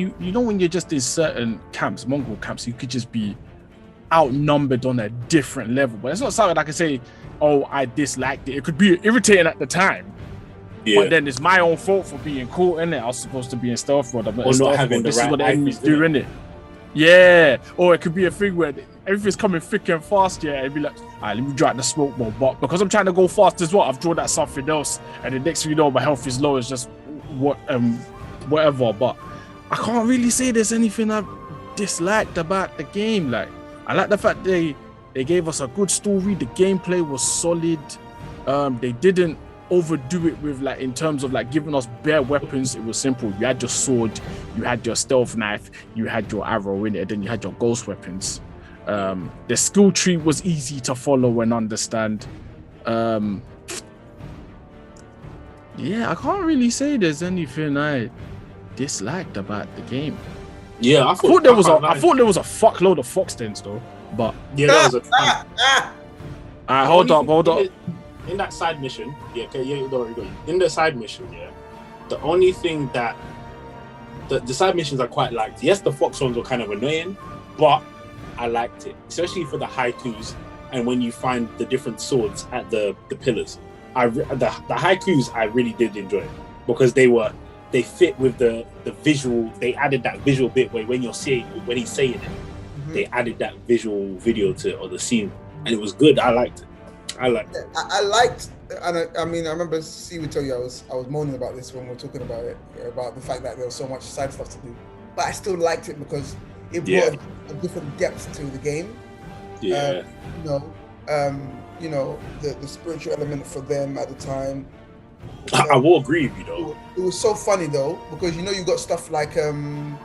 you're just in certain camps, Mongol camps, you could just be outnumbered on a different level. But it's not something I can say, oh, I disliked it. It could be irritating at the time. Yeah. But then it's my own fault for being caught in it. I was supposed to be in stealth mode. Or not having the right. This is what the enemies do, innit? Yeah. Or it could be a thing where everything's coming thick and fast, and be like, all right, let me drag the smoke mode. But because I'm trying to go fast as well, I've drawn that something else. And the next thing you know, my health is low. It's just, whatever. But I can't really say there's anything I've disliked about the game. Like, I like the fact they gave us a good story. The gameplay was solid. They didn't overdo it with, like, in terms of like giving us bare weapons. It was simple. You had your sword, you had your stealth knife, you had your arrow in it, and then you had your ghost weapons. The skill tree was easy to follow and understand. Yeah, I can't really say there's anything I disliked about the game. Yeah, I thought there was a fuckload of fox dens though, but yeah, that was a ton. Alright, hold up. In that side mission, in the side mission, the only thing that the side missions I quite liked. Yes, the fox ones were kind of annoying, but I liked it, especially for the haikus and when you find the different swords at the pillars. The haikus I really did enjoy because they fit with the visual. They added that visual bit where when he's saying it, they added that visual video to it, or the scene, and it was good. I liked it. I liked, and I mean, I remember Cee would tell you I was moaning about this when we were talking about it, about the fact that there was so much side stuff to do, but I still liked it because it brought a different depth to the game. Yeah. The spiritual element for them at the time. I will agree with you though. It was so funny though, because you got stuff like the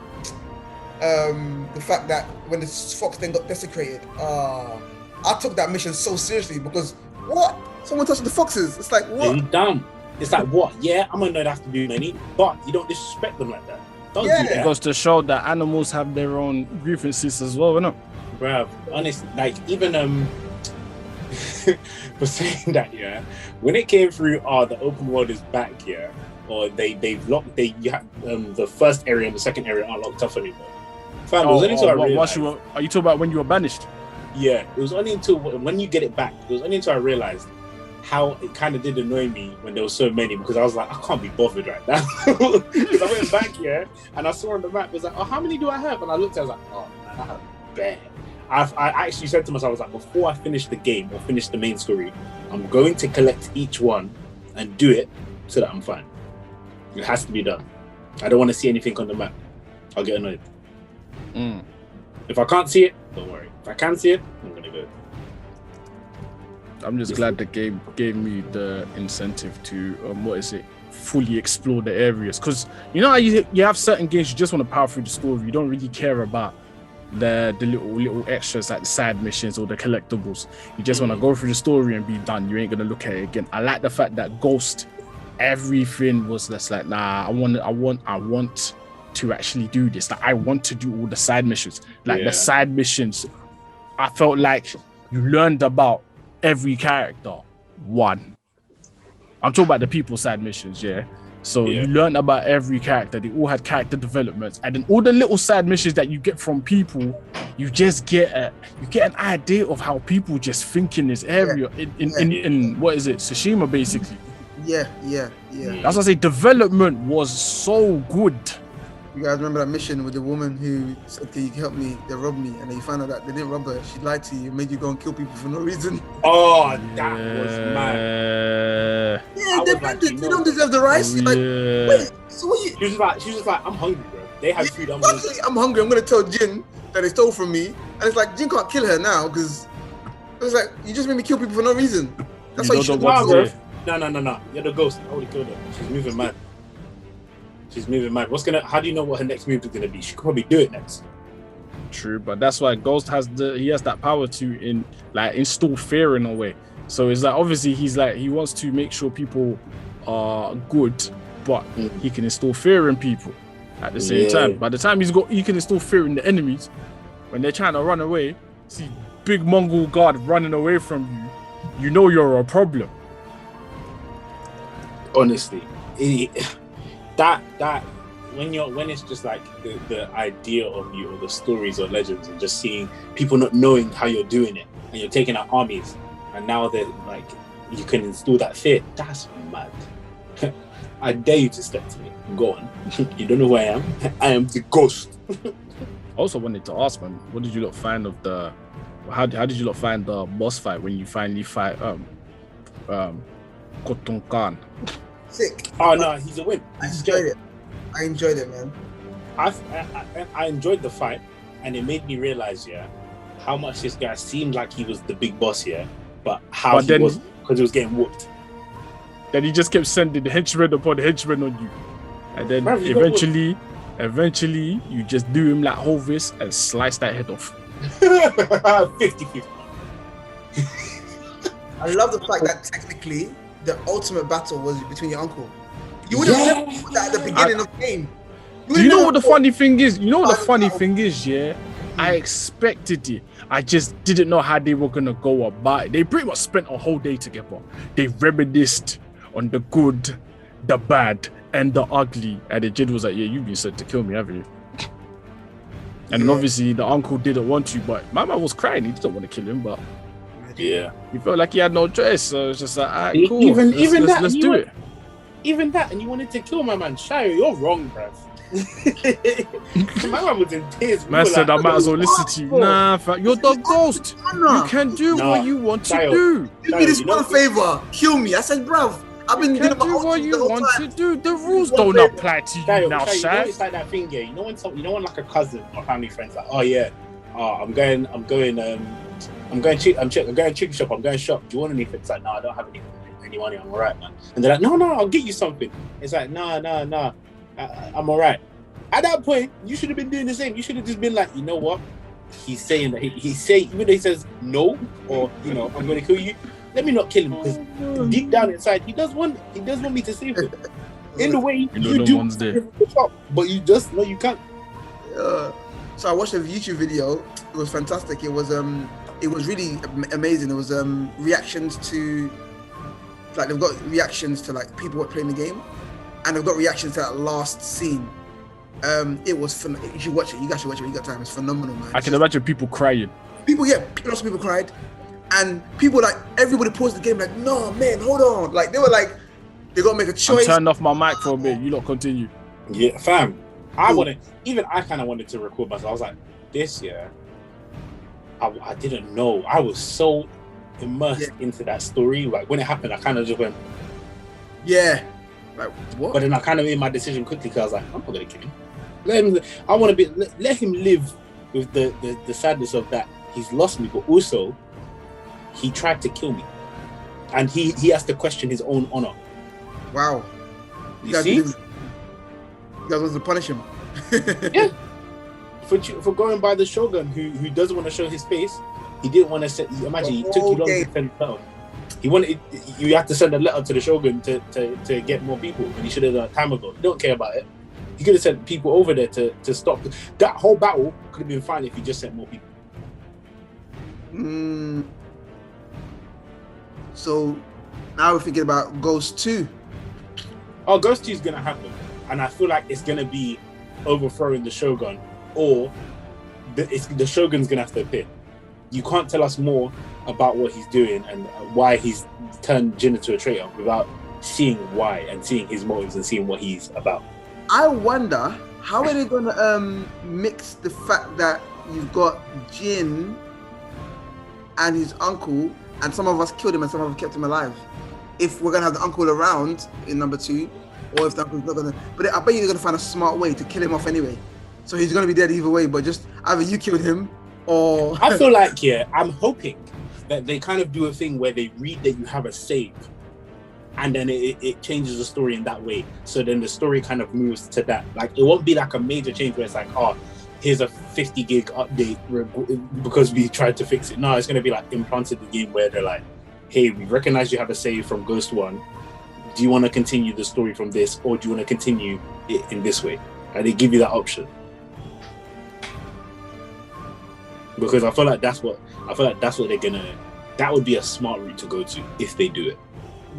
fact that when the fox then got desecrated, I took that mission so seriously because what? Someone touched the foxes. It's like what? You're dumb. It's like what? Yeah, I'm gonna know they have to do many, but you don't disrespect them like that. Don't do that. It goes to show that animals have their own grievances as well, innit? Bruv, honestly, like even for saying that, when it came through, the open world is back, or they've locked, you have the first area and the second area aren't locked up anymore. Fam, it was only until I realized. Are you talking about when you were banished? Yeah, it was only until when you get it back. It was only until I realized how it kind of did annoy me when there were so many, because I was like, I can't be bothered right now. Because I went back and I saw on the map, it was like, oh, how many do I have? And I looked, I was like, oh man, I have bare. I actually said to myself, I was like, before I finish the game or finish the main story, I'm going to collect each one and do it so that I'm fine. It has to be done. I don't want to see anything on the map. I'll get annoyed. If I can't see it, don't worry. If I can see it, I'm gonna go. I'm just glad the game gave me the incentive to fully explore the areas, because you have certain games you just want to power through the story. You don't really care about the little extras like the side missions or the collectibles. You just want to go through the story and be done. You ain't gonna look at it again. I like the fact that Ghost, everything was just like, nah, I want to actually do this. Like, I want to do all the side missions. Like the side missions, I felt like you learned about every character. I'm talking about the people side missions, So you learned about every character. They all had character developments, and then all the little side missions that you get from people, you just get an idea of how people just think in this area. In what is it, Tsushima, basically. Yeah. That's why I say development was so good. You guys remember that mission with the woman who said, "Can you help me? They robbed me," and then you found out that they didn't rob her. She lied to you, made you go and kill people for no reason. Oh, that was mad. Yeah, they don't deserve the rice. Like, wait, so what you? She was just like, I'm hungry, bro. They have food. I'm hungry. I'm gonna tell Jin that they stole from me, and it's like Jin can't kill her now because it's like you just made me kill people for no reason. That's why you should bro. No. You're the ghost. I already killed her. She's moving mad. How do you know what her next move is gonna be? She could probably do it next. True, but that's why Ghost has that power to instill fear in a way. So it's like, obviously he wants to make sure people are good, but he can instill fear in people at the same time. By the time he can instill fear in the enemies when they're trying to run away. See big Mongol guard running away from you, you know you're a problem. Honestly, that when it's just like the idea of you, or the stories or legends, and just seeing people not knowing how you're doing it, and you're taking out armies, and now they're like, you can instill that fear. That's mad. I dare you to step to me. Go on. You don't know who I am. I am the ghost. I also wanted to ask, man, what did you lot find of the? How did you lot find the boss fight when you finally fight Khotun Khan? sick. Oh no, he's a win. I enjoyed it, man. I enjoyed the fight, and it made me realize, how much this guy seemed like he was the big boss here, but he was because he was getting whooped. Then he just kept sending the henchman upon the henchman on you, and then eventually you just do him like Hovis and slice that head off. 50-50. I love the fact that technically the ultimate battle was between your uncle. You would have never put that at the beginning of the game. Do you know what the funny thing is? Yeah? I expected it. I just didn't know how they were gonna go about it. They pretty much spent a whole day together. They reminisced on the good, the bad, and the ugly. And the Jid was like, yeah, you've been sent to kill me, haven't you? And then obviously the uncle didn't want to, but my man was crying. He didn't want to kill him, but he felt like he had no choice. So it's just like, all right, cool. Let's do it. Even that, and you wanted to kill my man Sayo, you're wrong, bruv. My man was in tears. Man said, I might as well listen to you. Nah, you're the ghost. You can do what you want to do. Do me this one favor. Kill me. I said, bruv, I've been doing what you want to do. The rules don't apply to you now, Shaq. It's like that thing, You know when like a cousin or family friend's like, oh yeah, I'm going chicken shop. I'm going shop. Do you want anything? It's like, no, I don't have any money. I'm alright, man. And they're like, no, I'll get you something. It's like, no, I'm alright. At that point, you should have been doing the same. You should have just been like, you know what? He's saying that he's saying, even though he says no, or I'm going to kill you. Let me not kill him, because deep down inside, he does want me to save him. In the way you do, but you just know you can't. So I watched a YouTube video. It was fantastic. It was really amazing. It was reactions to, like, they've got reactions to like people playing the game, and they've got reactions to that last scene. It was you should watch it. You guys should watch it when you got time. It's phenomenal, man. I can imagine people crying. Lots of people cried, and people, like, everybody paused the game like, no man, hold on. Like, they were like, they gotta make a choice. I turned off my mic for a bit. You lot continue. Yeah, fam. I kind of wanted to record myself. I was like, this year, I didn't know. I was so immersed into that story. Like, when it happened, I kind of just went, like, what? But then I kind of made my decision quickly, because I was like, I'm not gonna kill him. Let him live with the sadness of that he's lost me, but also he tried to kill me, and he has to question his own honor. Wow. You see? You guys want to punish him. Yeah. For going by the Shogun, who doesn't want to show his face. He didn't want to set. Imagine he took you long to defend himself. He wanted. You had to send a letter to the Shogun to get more people, and he should have done it time ago. He don't care about it. He could have sent people over there to stop that whole battle. Could have been fine if he just sent more people. So now we're thinking about Ghost 2. Oh, Ghost 2 is gonna happen, and I feel like it's gonna be overthrowing the Shogun, or the Shogun's gonna have to appear. You can't tell us more about what he's doing and why he's turned Jin into a traitor without seeing why and seeing his motives and seeing what he's about. I wonder, how are they gonna mix the fact that you've got Jin and his uncle, and some of us killed him and some of us kept him alive? If we're gonna have the uncle around in number 2, or if the uncle's not gonna, but I bet you're gonna find a smart way to kill him off anyway. So he's gonna be dead either way, but just either you killed him or... I feel like, I'm hoping that they kind of do a thing where they read that you have a save, and then it changes the story in that way. So then the story kind of moves to that. Like, it won't be like a major change where it's like, oh, here's a 50 gig update because we tried to fix it. No, it's gonna be like implanted the game where they're like, hey, we recognize you have a save from Ghost 1. Do you want to continue the story from this, or do you want to continue it in this way? And they give you that option. Because I feel like that's what they're gonna. That would be a smart route to go to if they do it.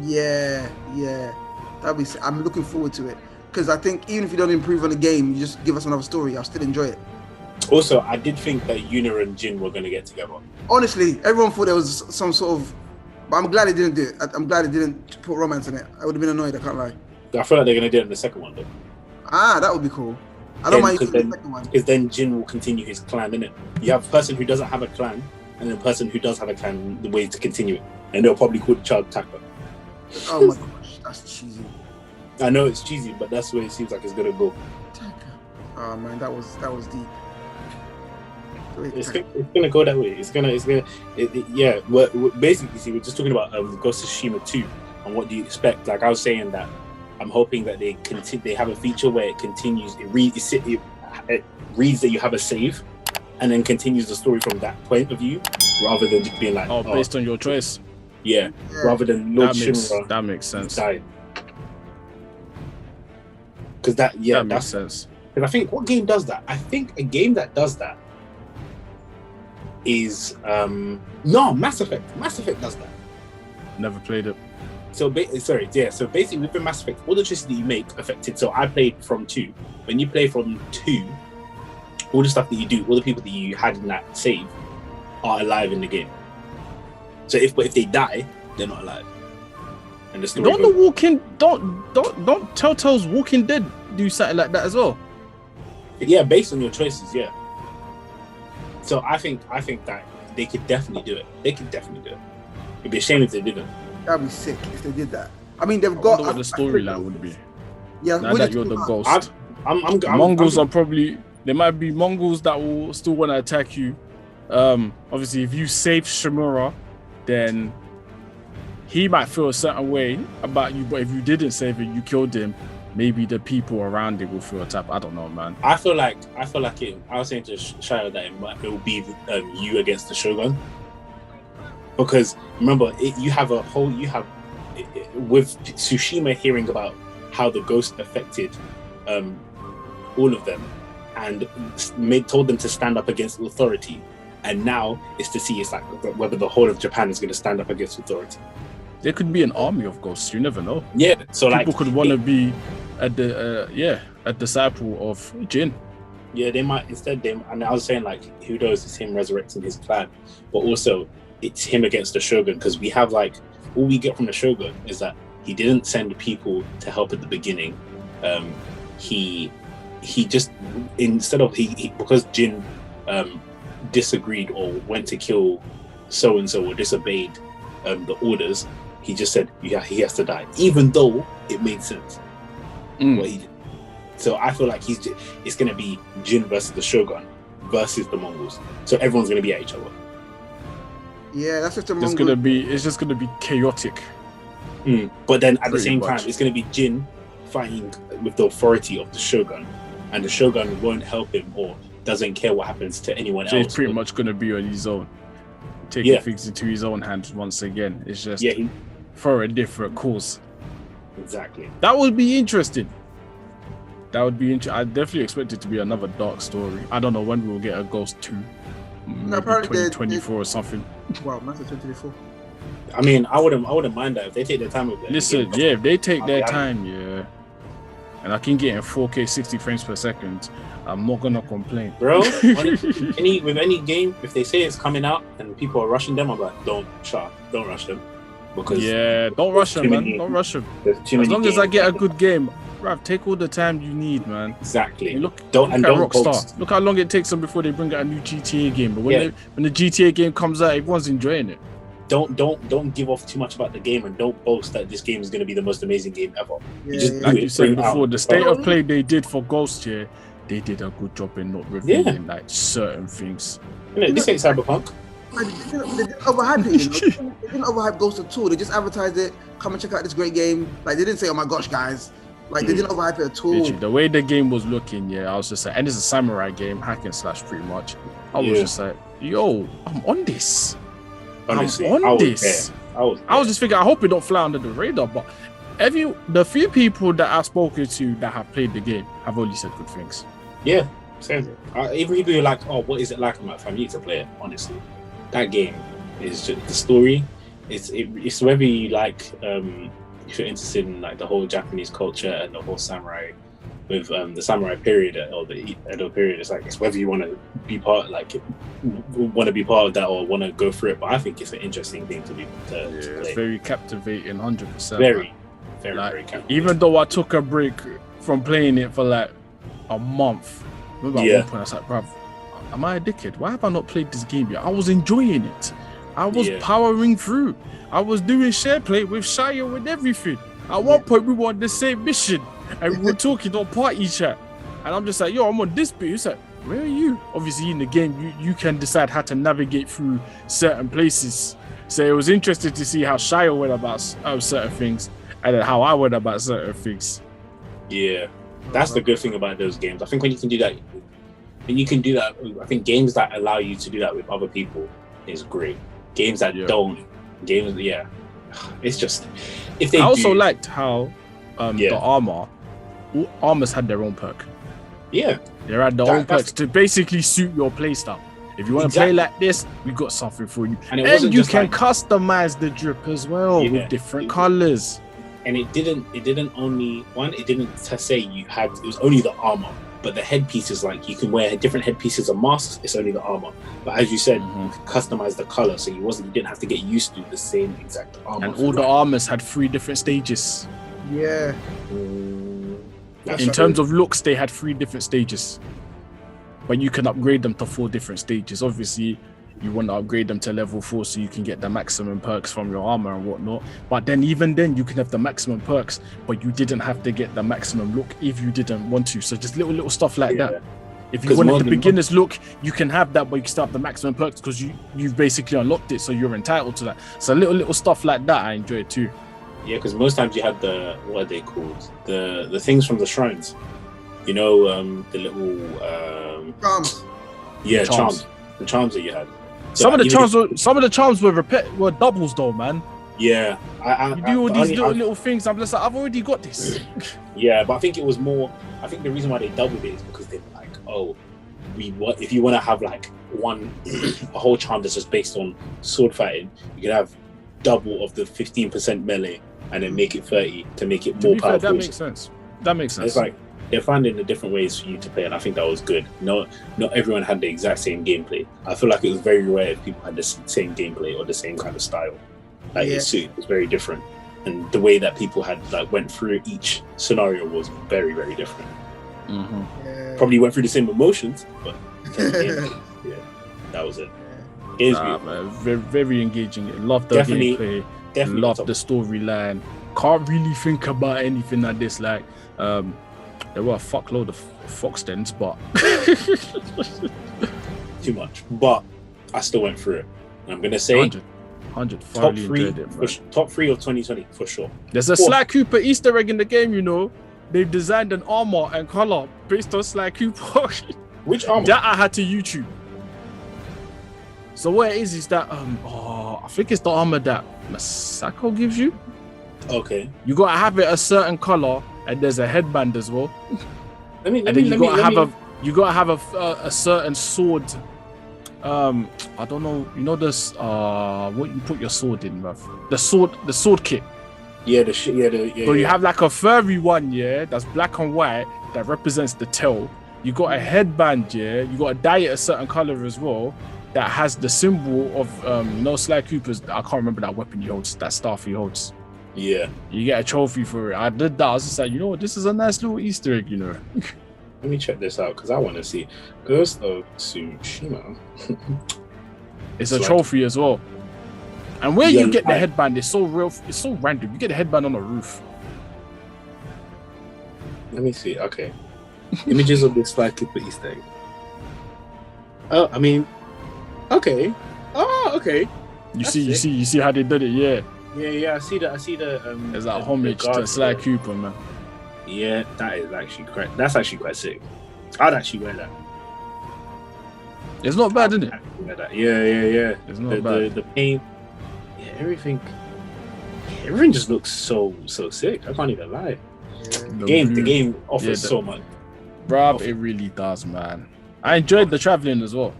Yeah. I'm looking forward to it, because I think even if you don't improve on the game, you just give us another story, I'll still enjoy it. Also, I did think that Yuna and Jin were gonna get together. Honestly, everyone thought there was some sort of, but I'm glad they didn't do it. I'm glad they didn't put romance in it. I would have been annoyed, I can't lie. I feel like they're gonna do it in the second one though. That would be cool. I don't mind the second one. Because then Jin will continue his clan, innit? You have a person who doesn't have a clan, and then a person who does have a clan, the way to continue it. And they'll probably call the child Taka. Oh my gosh, that's cheesy. I know it's cheesy, but that's where it seems like it's gonna go. Oh man, that was deep. It's gonna go that way. Yeah. Basically, see, we're just talking about Ghost of Tsushima 2, and what do you expect? Like I was saying that I'm hoping that they have a feature where it continues. It reads that you have a save, and then continues the story from that point of view, rather than just being like, based on your choice. Yeah. Rather than Lord Shimura. That makes sense. Because that makes sense. Because I think what game does that? I think a game that does that is Mass Effect. Mass Effect does that. Never played it. So basically within Mass Effect, all the choices that you make affected. So I played from 2. When you play from 2, all the stuff that you do, all the people that you had in that save are alive in the game. So if they die, they're not alive. And the story don't Telltale's Walking Dead do something like that as well? Yeah, based on your choices, yeah. So I think that they could definitely do it. It'd be a shame if they didn't. That'd be sick if they did that. I mean, they've I got wonder what the storyline would be. Yeah, now that you're the ghost. Mongols are probably. There might be Mongols that will still want to attack you. Obviously, if you save Shimura, then he might feel a certain way about you. But if you didn't save him, you killed him. Maybe the people around it will feel attacked. I don't know, man. I feel like it. I was saying to Sayo that it will be you against the Shogun, because remember with Tsushima hearing about how the ghost affected all of them and told them to stand up against authority, and now it's to see whether the whole of Japan is going to stand up against authority. There could be an army of ghosts. You never know. Yeah, so people could want to be a disciple of Jin. Yeah, they might instead. And I was saying who knows? It's him resurrecting his clan, but also it's him against the Shogun, because we have all we get from the Shogun is that he didn't send people to help at the beginning. He just because Jin disagreed or went to kill so and so or disobeyed the orders. He just said, yeah, he has to die, even though it made sense what he did. So I feel like it's going to be Jin versus the Shogun versus the Mongols. So everyone's going to be at each other. Yeah, that's just the Mongols. It's just going to be chaotic. But then at the same time, it's going to be Jin fighting with the authority of the Shogun, and the Shogun won't help him or doesn't care what happens to anyone else. He's pretty much going to be on his own, taking things into his own hands once again. It's just for a different cause. Exactly. That would be interesting. I definitely expect it to be another dark story. I don't know when we will get a Ghost 2. Maybe 2024 or something. Wow, that's 2024. I mean, I wouldn't mind that if they take their time with it. Listen, if they take their time, and I can get in 4K 60 frames per second, I'm not gonna complain, bro. with any game, if they say it's coming out and people are rushing them, I'm like, don't rush them, because don't rush them, man. Don't rush them. As long as I get a good game, bruv, take all the time you need, man. Exactly. Look at Rockstar. Look how long it takes them before they bring out a new GTA game. But when the GTA game comes out, everyone's enjoying it. Don't give off too much about the game, and don't boast that this game is going to be the most amazing game ever. Like you said before, the state of play they did for Ghost here, they did a good job in not revealing certain things. This ain't Cyberpunk. They didn't overhype it, They didn't overhype Ghost at all. They just advertised it. Come and check out this great game. They didn't say, "Oh my gosh, guys!" They didn't overhype it at all. Literally, the way the game was looking, I was just like, and it's a samurai game, hack and slash, pretty much. I was just like, yo, I'm on this. Honestly, I'm on this. I was just thinking, I hope it don't fly under the radar. But the few people that I've spoken to that have played the game have only said good things. Yeah, same. Even people who are like, "Oh, what is it like?" I'm like, "I need to play it." Honestly, that game is just the story. It's whether you like, if you're interested in the whole Japanese culture and the whole samurai, with the samurai period or the Edo period. It's whether you want to be part of that or want to go through it. But I think it's an interesting thing to play. It's very captivating, 100%. Very captivating. Even though I took a break from playing it for a month. Remember at one point I was like, bruv, am I a dickhead? Why have I not played this game yet? I was enjoying it. I was powering through. I was doing share play with Sayo and everything. At one point, we were on the same mission, and we were talking on party chat. And I'm just like, yo, I'm on this bit. He's like, where are you? Obviously, in the game, you can decide how to navigate through certain places. So it was interesting to see how Sayo went about certain things, and then how I went about certain things. Yeah, that's the good thing about those games. I think when you can do that, I think games that allow you to do that with other people is great. Games that don't, it's just if they. I also liked how the armors had their own perk. Yeah, they had their own perks to basically suit your playstyle. If you want to play like this, we got something for you. And you can customize the drip as well with different colors. And it didn't say you had, it was only the armor, but the headpieces, like you can wear different headpieces and masks, it's only the armor. But as you said, you could customize the color, so you didn't have to get used to the same exact armor. And all the armors had 3 different stages. Yeah. In terms of looks, they had 3 different stages. But you can upgrade them to 4 different stages. Obviously, you want to upgrade them to level 4 so you can get the maximum perks from your armor and whatnot. But then even then, you can have the maximum perks, but you didn't have to get the maximum look if you didn't want to. So just little stuff like that. If you wanted the beginner's look, you can have that, but you can still have the maximum perks because you've basically unlocked it, so you're entitled to that. So little stuff like that, I enjoy it too. Yeah, because most times you had what are they called? The things from the shrines. You know, the little charms. Yeah, charms. The charms that you had. So some of the charms were doubles though, man. Yeah, you do all these little things. I'm just like, I've already got this. Yeah, but I think it was more. I think the reason why they doubled it is because they were like, oh, if you want to have like a whole charm that's just based on sword fighting, you can have double of the 15% melee and then make it 30 to make it more powerful. That makes sense. It's like they're finding the different ways for you to play, and I think that was good. Not everyone had the exact same gameplay. I feel like it was very rare if people had the same gameplay or the same kind of style. Like it was very different, and the way that people had went through each scenario was very, very different. Mm-hmm. Yeah. Probably went through the same emotions, but that was it. Very, very engaging. Love the gameplay. Definitely love the storyline. Can't really think about anything like this. Like, there were a fuckload of Fox dens, but too much. But I still went through it. And I'm gonna say 100 thoroughly enjoyed it, top 3 of 2020 for sure. There's a Sly Cooper Easter egg in the game, you know. They've designed an armor and color based on Sly Cooper. Which armor? That I had to YouTube. So what it is that I think it's the armor that Masako gives you. Okay. You gotta have it a certain color, and there's a headband as well. You gotta have a certain sword. I don't know. You know this. What you put your sword in, bruv? The sword kit. Yeah, So you have like a furry one, that's black and white that represents the tail. You got a headband, you got to dye it a certain color as well that has the symbol of Sly Cooper's. I can't remember that weapon he holds, that staff he holds. Yeah, you get a trophy for it. I did that. I was just like, you know what, this is a nice little Easter egg, you know. Let me check this out because I want to see Ghost of Tsushima. It's a trophy as well. And where you get the headband is so real. It's so random. You get the headband on a roof. Let me see. Okay. Images of this Sly Cooper Easter egg. Oh, I mean, okay. Oh, okay. You see how they did it, yeah. Yeah. I see the. There's that homage to Sly Cooper, man. Yeah, that's actually quite sick. I'd actually wear that. It's not bad, is it? Yeah. It's not bad. The paint. Yeah, everything just looks so sick. I can't even lie. Yeah. The game offers so much. Bruv, it really does, man. I enjoyed the traveling as well.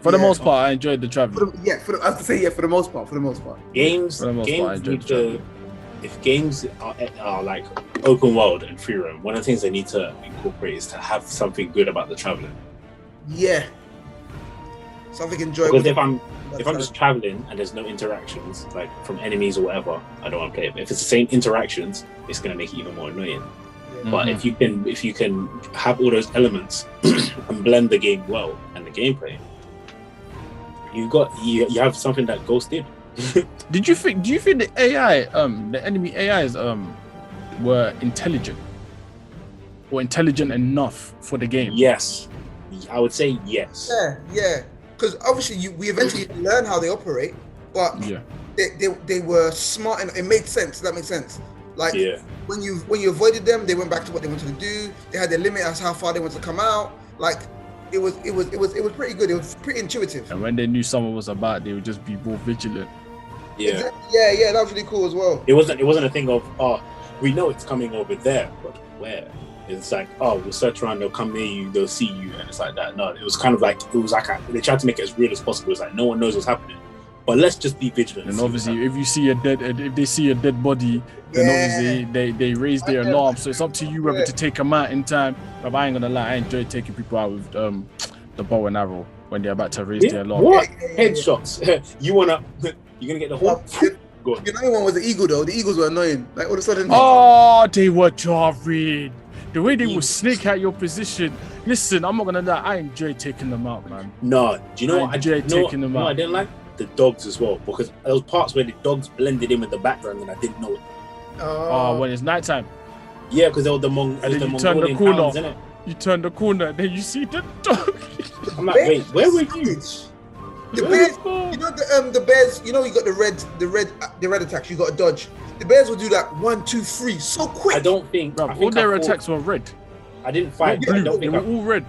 For the most part, I enjoyed the traveling. For the most part. Games need to, if games are like open world and free roam, one of the things they need to incorporate is to have something good about the traveling. Yeah. Something enjoyable. Because if I'm just traveling and there's no interactions, like from enemies or whatever, I don't want to play it. But if it's the same interactions, it's gonna make it even more annoying. Yeah. But if you can have all those elements and blend the game well and the gameplay, you have something that Ghost did. Do you think the AI, the enemy AI is were intelligent or intelligent enough for the game. Yes, I would say yes. Yeah. Because obviously we eventually learn how they operate, but they were smart and it made sense. That makes sense. Like when you avoided them, they went back to what they wanted to do. They had their limit as how far they wanted to come out. Like it was pretty good. It was pretty intuitive. And when they knew someone was about, they would just be more vigilant. Yeah. Exactly. Yeah, that was really cool as well. It wasn't a thing of we know it's coming over there, but where? It's like, we'll search around, they'll come near you, they'll see you, and it's like that. No, it was kind of like they tried to make it as real as possible. It's like no one knows what's happening, but let's just be vigilant. And obviously, if they see a dead body, then obviously they raise their alarm. So it's up to you whether to take them out in time. But I ain't gonna lie, I enjoy taking people out with the bow and arrow when they're about to raise their alarm. What headshots? You're gonna get the whole. The annoying one was the eagle though. The eagles were annoying. Like all of a sudden. Oh, they were jarring. The way they would snake at your position. Listen, I'm not gonna lie. I enjoy taking them out, man. No, do you know what? I enjoy taking them out. I didn't like the dogs as well because there was parts where the dogs blended in with the background and I didn't know it. When it's nighttime. Yeah, because there was the Mongolian hounds, innit? You turn the corner, then you see the dog. I'm like, wait, where were you? The bears, you know the bears. You know you got the red attacks. You got to dodge. The bears will do that 1, 2, 3 so quick. I don't think. All their attacks were red. I didn't fight. Blue. They were all red.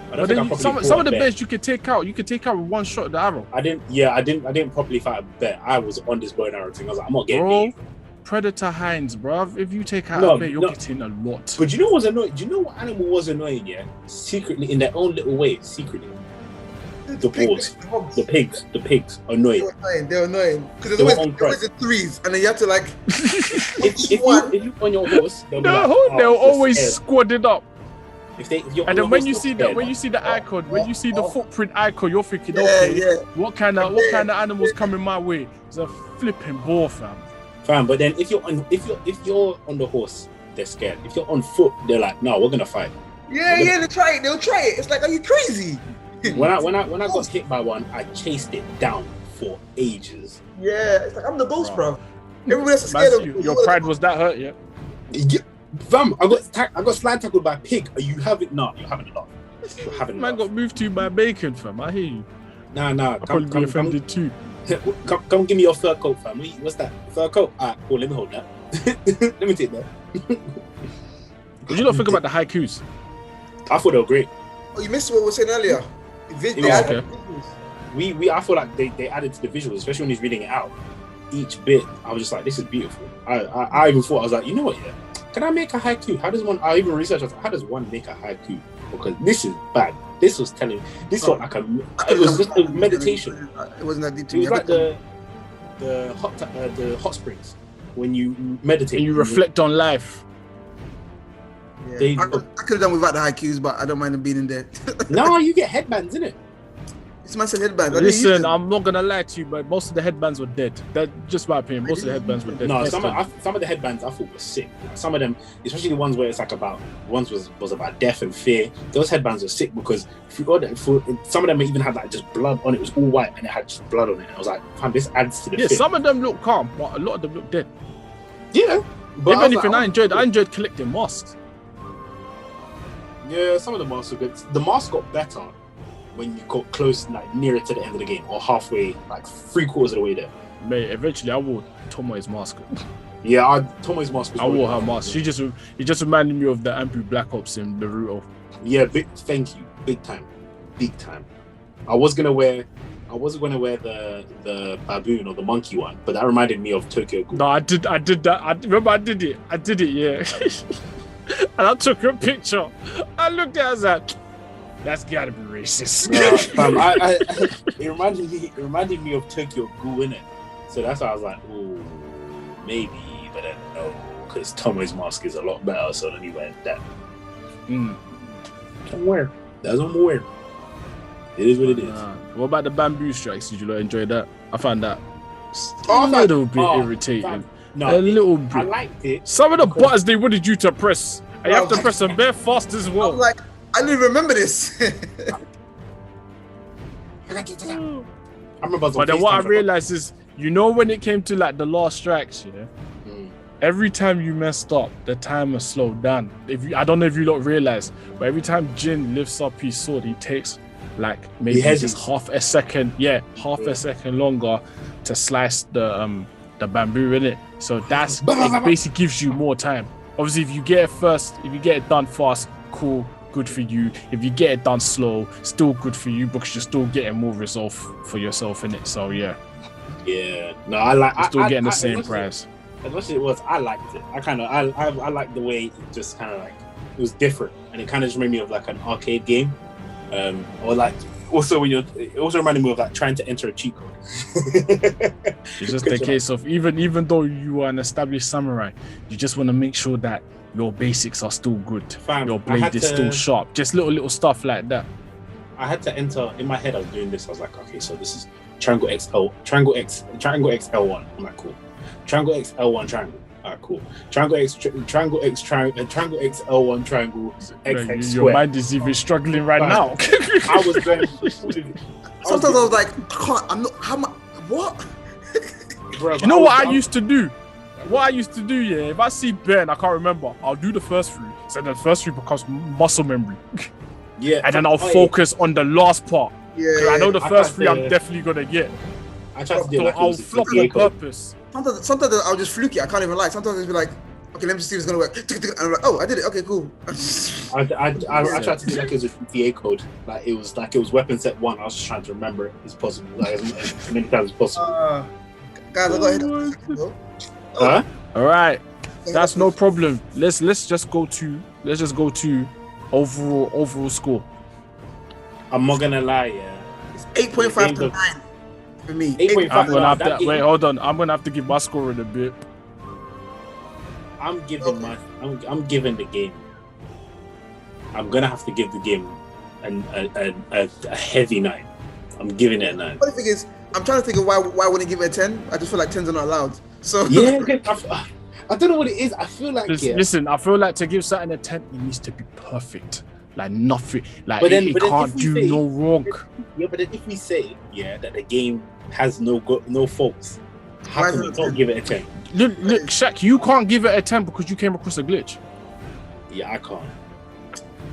But then some of the bears you could take out. You could take out with one shot of the arrow. I didn't properly fight a bear. I was on this bow and arrow thing. I was like, I'm not getting beat. Predator hinds, bruv. If you take out a bear, you're getting a lot. But you know what's annoying? Do you know what animal was annoying? Yeah, secretly in their own little way. Secretly. The boars, the pigs, annoying. They're annoying because there's always in threes, and then you have to like. if you on your horse, they'll always squad it up. And then when you see the icon, when you see the footprint icon, you're thinking, what kind of animals coming my way? It's a flipping boar, fam. But then if you're on the horse, they're scared. If you're on foot, they're like, no, we're gonna fight. They'll try it. It's like, are you crazy? When I got hit by one, I chased it down for ages. Yeah, it's like I'm the ghost, bro. Everybody else is scared of you. Your pride was that hurt, yeah? Fam, I got slide tackled by a pig. You haven't enough. You're having Man got moved to by bacon, fam. I hear you. Nah. Come be offended too. Come give me your fur coat, fam. What's that? Fur coat? Alright, cool. Let me hold that. Let me take that. What do you not think about the haikus? I thought they were great. Oh, you missed what we were saying earlier. I feel like they added to the visuals, especially when he's reading it out. Each bit, I was just like, this is beautiful. I even thought, I was like, you know what, yeah? Can I make a haiku? I even researched, I was like, how does one make a haiku? Because this is bad. This was telling, this was like it was just a meditation. It wasn't that deep. It was like the hot springs when you meditate. And you reflect on life. Yeah. I could have done without the haikus, but I don't mind them being in there. No, you get headbands, innit? It's my headband. Listen, I'm not gonna lie to you, but most of the headbands were dead. That's just my opinion. Most of the headbands were dead. No, some of the headbands I thought were sick. Some of them, especially the ones where it's like was about death and fear. Those headbands were sick because some of them even had like just blood on it. It was all white and it had just blood on it. And I was like, fam, this adds to the fear. Some of them look calm, but a lot of them look dead. Yeah, but if anything, I enjoyed collecting masks. Yeah, some of the masks were good. The masks got better when you got close, like nearer to the end of the game, or halfway, like 3/4 of the way there. Mate, eventually I wore Tomoe's mask. Yeah, Tomoe's mask. I wore her mask. He just reminded me of the Ambu Black Ops in Naruto. Yeah, thank you, big time. I was gonna wear the baboon or the monkey one, but that reminded me of Tokyo Ghoul. No, I did that. Remember, I did it, yeah. And I took a picture. I looked at it, I was like, that's gotta be racist. It reminded me of Tokyo Ghoul, innit? So that's why I was like, oh, maybe, but then no, because Tomoe's mask is a lot better, so then he went that. Don't wear. That's what I'm wearing. It is what it is. What about the bamboo strikes? Did you enjoy that? I found that a little bit irritating. No, a little bit. I liked it. Some of the buttons they wanted you to press, and you have to press them bare fast as well. I'm like, I didn't remember this. I remember. But then what I realized is, when it came to like the last strikes, every time you messed up, the timer slowed down. I don't know if you don't realize, but every time Jin lifts up his sword, he takes like maybe just half a second longer to slice the bamboo in it. So it basically gives you more time. Obviously, if you get it done fast, cool, good for you. If you get it done slow, still good for you because you're still getting more result for yourself in it. So yeah. Yeah. No, you're still getting the same price. As much as it was, I liked it. I liked the way it just kind of like it was different, and it kind of just reminded me of like an arcade game, or like also it also reminded me of like trying to enter a cheat code. It's just a case of even though you are an established samurai, you just want to make sure that your basics are still good. Your blade is still sharp. Just little stuff like that. I had to enter in my head. I was doing this. I was like, okay, so this is triangle X L1. I'm like, cool. Triangle X L1 triangle. Alright, cool. Triangle X L1 triangle X square. Your mind is even struggling right now. I was going. Sometimes I was like, I'm not. How much? What? Bro, you know what I used to do? What I used to do, yeah. If I see Ben, I can't remember. I'll do the first three. So the first three becomes muscle memory. Yeah. And then I'll focus on the last part. Yeah. I know the first three I'm definitely gonna get. I try to do like I'll flop on purpose. Sometimes I'll just fluke it. I can't even lie. Sometimes I'll be like, okay, let me see if it's gonna work. And I'm like, oh, I did it. Okay, cool. I tried to do like it was a VA code. Like it was weapon set 1. I was just trying to remember it as possible, like as many times as possible. Guys, I'll go ahead. Huh? All right, that's no problem. Let's just go to overall score. I'm not gonna lie, yeah. It's 8.5 to 9 for me. 8.5. Wait, hold on. I'm gonna have to give my score in a bit. I'm giving the game. I'm gonna have to give the game a heavy 9. I'm giving it a 9. But the thing is, I'm trying to think of why I wouldn't give it a 10. I just feel like 10s are not allowed. So yeah, I don't know what it is. I feel like listen, I feel like to give something a 10, it needs to be perfect. Like nothing, like it can't do no wrong. Yeah, but then if we say that the game has no faults, how can we not give it a 10? Look, Shaq, you can't give it a 10 because you came across a glitch. Yeah, I can't.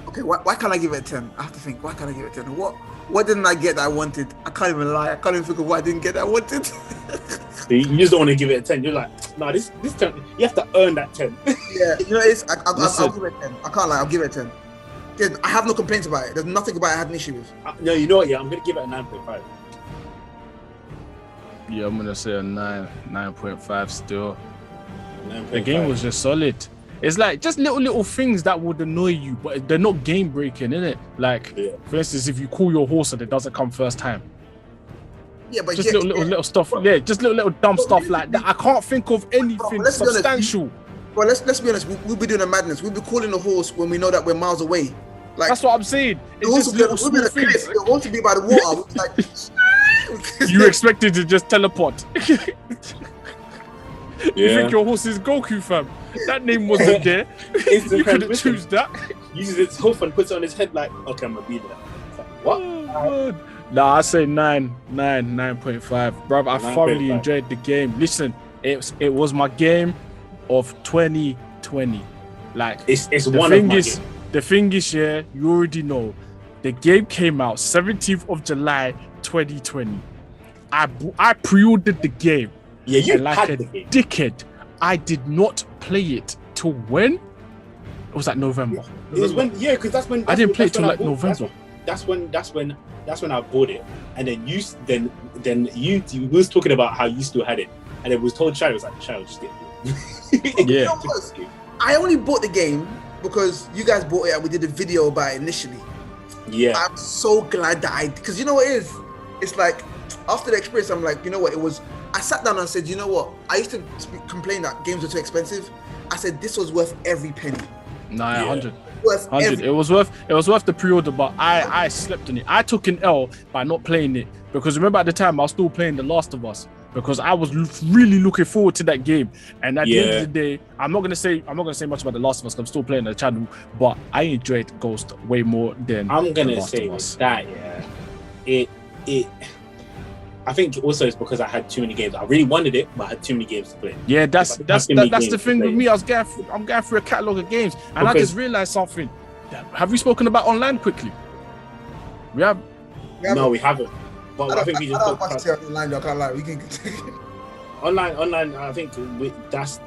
Okay, why can't I give it a 10? I have to think. Why can't I give it a 10? What didn't I get that I wanted? I can't even lie. I can't even think of what I didn't get that I wanted. You just don't want to give it a 10. You're like, nah, this 10, you have to earn that 10. Yeah, you know, I'll give it a 10. I can't lie, I'll give it a 10. Yeah, I have no complaints about it. There's nothing about it I had an issue with. No, you know what? Yeah, I'm going to give it a 9.5. Yeah, I'm going to say a 9.5 still. 9.5. The game was just solid. It's like just little things that would annoy you, but they're not game breaking, innit? Like, for instance, if you call your horse and it doesn't come first time. Yeah, but just little stuff. Yeah, just little dumb stuff like that. I can't think of anything substantial. Well, let's be honest. We'll be doing a madness. We'll be calling the horse when we know that we're miles away. Like that's what I'm saying. It's just little small things. It wants to be by the water. Like, you expected to just teleport. Yeah. You think your horse is Goku, fam? That name wasn't there. You couldn't choose that. Uses its hoof and puts it on his head like, okay, I'm gonna be there. Like, what? Nah, I say 9.5. Bro, I thoroughly enjoyed the game. Listen, it was my game of 2020. Like it's one of my games. The thing is, yeah, you already know. The game came out 17th of July 2020. I pre-ordered the game. Yeah, you like had a the game. dickhead. I did not play it till when? It was like November. It was when, yeah, because that's when I didn't play it till like November. That's when I bought it, and then you was talking about how you still had it, and it was told Shayo, was like, Shayo, just get it. Yeah. I only bought the game because you guys bought it and we did a video about it initially. Yeah. I'm so glad that because you know what it is? It's like, after the experience, I'm like, you know what, I sat down and said, you know what, I used to complain that games were too expensive. I said, this was worth every penny. Nah, yeah. 100. It was worth the pre-order, but I slept on it. I took an L by not playing it because remember at the time I was still playing The Last of Us because I was really looking forward to that game. And at the end of the day, I'm not gonna say much about The Last of Us. I'm still playing the channel, but I enjoyed Ghost way more than I'm gonna say that. Yeah, I think also it's because I had too many games. I really wanted it, but I had too many games to play. Yeah, that's the thing with me. I'm going through a catalogue of games, and I just realized something. Have we spoken about online quickly? We have. No, we haven't. But I think we just don't want to say online. I can't lie. We can online. I think that's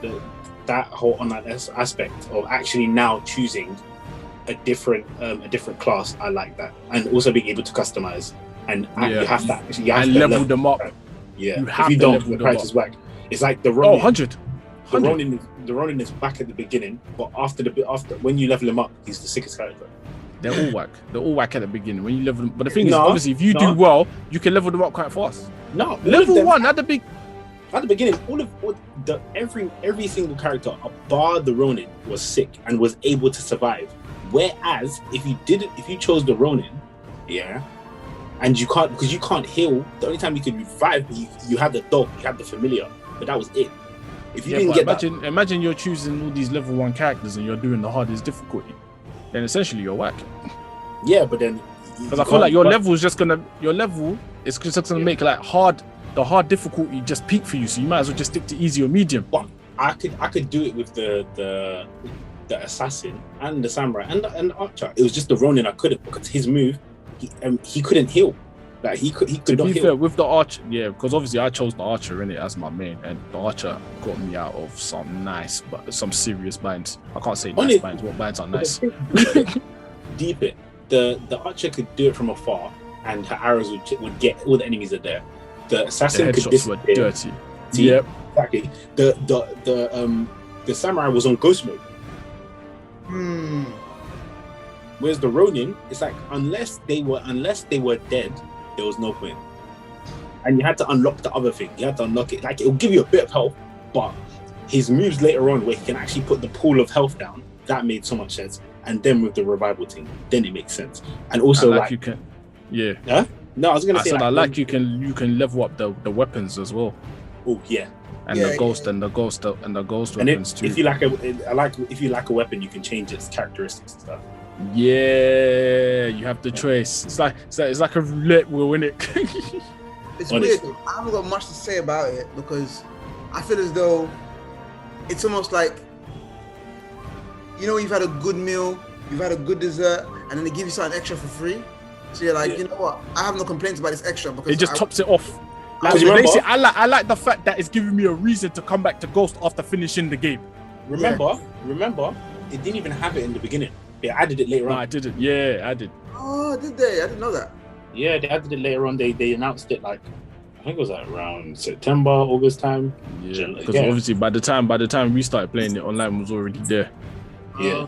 that whole online aspect of actually now choosing a different class. I like that, and also being able to customize. And you have to level them up. Yeah, if you don't, the character's whack. It's like the Ronin. 100. The Ronin is whack at the beginning, but after when you level him up, he's the sickest character. They're all whack. They're all whack at the begining when you level them. But the thing is, obviously, if you do well, you can level them up quite fast. No, level 1 at the beginning, every single character, bar the Ronin, was sick and was able to survive. Whereas if you chose the Ronin, yeah. And you can't, because you can't heal. The only time you can revive, you have the dog, you have the familiar, but that was it. If you didn't get imagine you're choosing all these level 1 characters and you're doing the hardest difficulty, then essentially you're whack. Yeah, but then because I feel like your level is just gonna make like the hard difficulty just peak for you. So you might as well just stick to easy or medium. But I could do it with the assassin and the samurai and the archer. It was just the Ronin I couldn't, because his move. He couldn't heal. Like he could not heal. Fair, with the archer, yeah, because obviously I chose the archer in it as my main, and the archer got me out of some serious binds. I can't say nice binds. What binds are nice? Deep it. The archer could do it from afar, and her arrows would get all the enemies are there. The assassin could disappear. Were dirty. Yep, exactly. The samurai was on ghost mode. Whereas the Ronin, it's like unless they were dead, there was no point. And you had to unlock the other thing. You had to unlock it. Like, it'll give you a bit of health, but his moves later on where he can actually put the pool of health down, that made so much sense. And then with the revival thing, then it makes sense. And also like you can, yeah. Huh? No, I was gonna say you can level up the weapons as well. Oh yeah. And the ghost weapons too. If you like a weapon, you can change its characteristics and stuff. Yeah, you have the choice. It's like a roulette wheel, isn't it? It's weird. I haven't got much to say about it because I feel as though it's almost like, you know, you've had a good meal, you've had a good dessert, and then they give you something extra for free. So you're like, you know what? I have no complaints about this extra because it just tops it off. Like, basically, I like the fact that it's giving me a reason to come back to Ghost after finishing the game. Remember, it didn't even have it in the beginning. They added it later on. I didn't. Yeah, I did. Oh, did they? I didn't know that. Yeah, they added it later on. They announced it like, I think it was like around September, August time. Yeah, because obviously by the time we started playing it, online was already there. Yeah.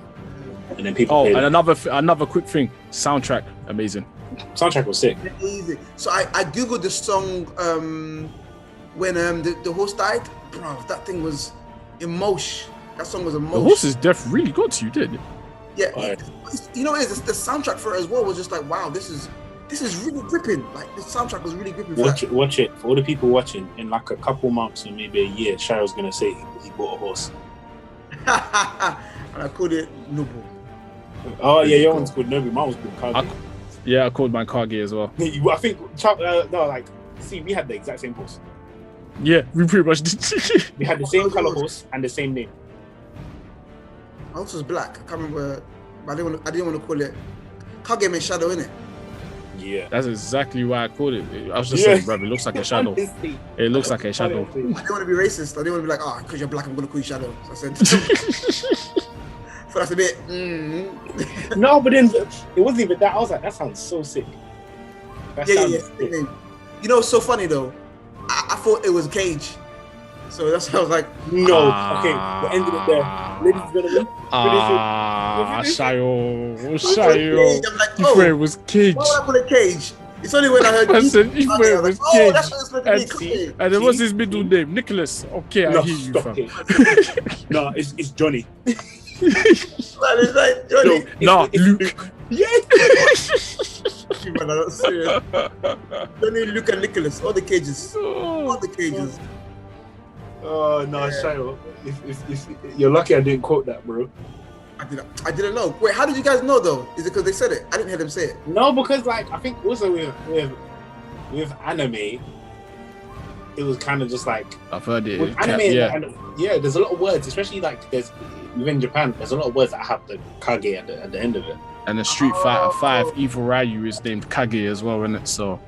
And then people. Oh, and another quick thing, soundtrack, amazing. Soundtrack was sick. Easy. So I googled the song when the horse died. Bro, that thing was emotion. That song was emotion. The horse is really good to you, didn't it? Yeah, you know what it is? The soundtrack for it as well was just like, wow, this is really gripping. Like, the soundtrack was really gripping. Watch it. For all the people watching, in like a couple months or maybe a year, Shaq's gonna say he bought a horse. And I called it Nobu. Oh yeah, your one's called Nobu. Mine was called Kage. Yeah, I called mine Kage as well. I think we had the exact same horse. Yeah, we pretty much did. We had the same color horse and the same name. My horse was black. I can't remember, but I didn't want to call it. Kage meant shadow, innit? Yeah. That's exactly why I called it. I was just saying, bro, it looks like a shadow. It looks like a shadow. I didn't want to be racist. I didn't want to be like, oh, because you're black, I'm going to call you shadow. So I said, but that's a bit. No, but then it wasn't even that. I was like, that sounds so sick. Yeah. You know, it's so funny though. I thought it was Cage. So that's why I was like, no. Okay, we're ending it there. Ladies and gentlemen. Sayo. I'm like, You thought it was Cage. Why would I call it Cage? It's only when I heard you thought it was Cage. That's what it's supposed to be. And then what's his middle name? Nicholas. Okay, I hear you, fam. No, it's Johnny. It's like Johnny. No, Luke. Yeah. Man, I'm not serious. Johnny, Luke, and Nicholas. All the Cages. All the Cages. Oh no, Sayo. If you're lucky I didn't quote that, bro. I didn't know. Wait, how did you guys know though? Is it because they said it? I didn't hear them say it. No, because like I think also with anime, it was kind of just like I've heard it. with anime. Yeah, there's a lot of words, especially like there's within Japan. There's a lot of words that have the kage at the end of it. And the Street Fighter 5 Evil Ryu is named Kage as well, isn't it? So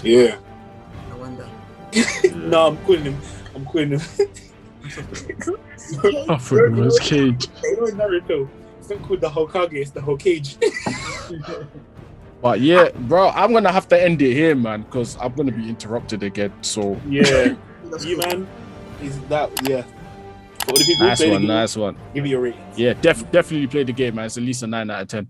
yeah. I wonder. No, I'm quitting him. I thought it was Cage. You know in Naruto, it's not called the Hokage, it's the Hokage. But yeah, bro, I'm gonna have to end it here, man, because I'm gonna be interrupted again. So yeah, you man, is that yeah? For the people who play the game, nice one. Give me your rating. Yeah, definitely play the game, man. It's at least a 9 out of 10.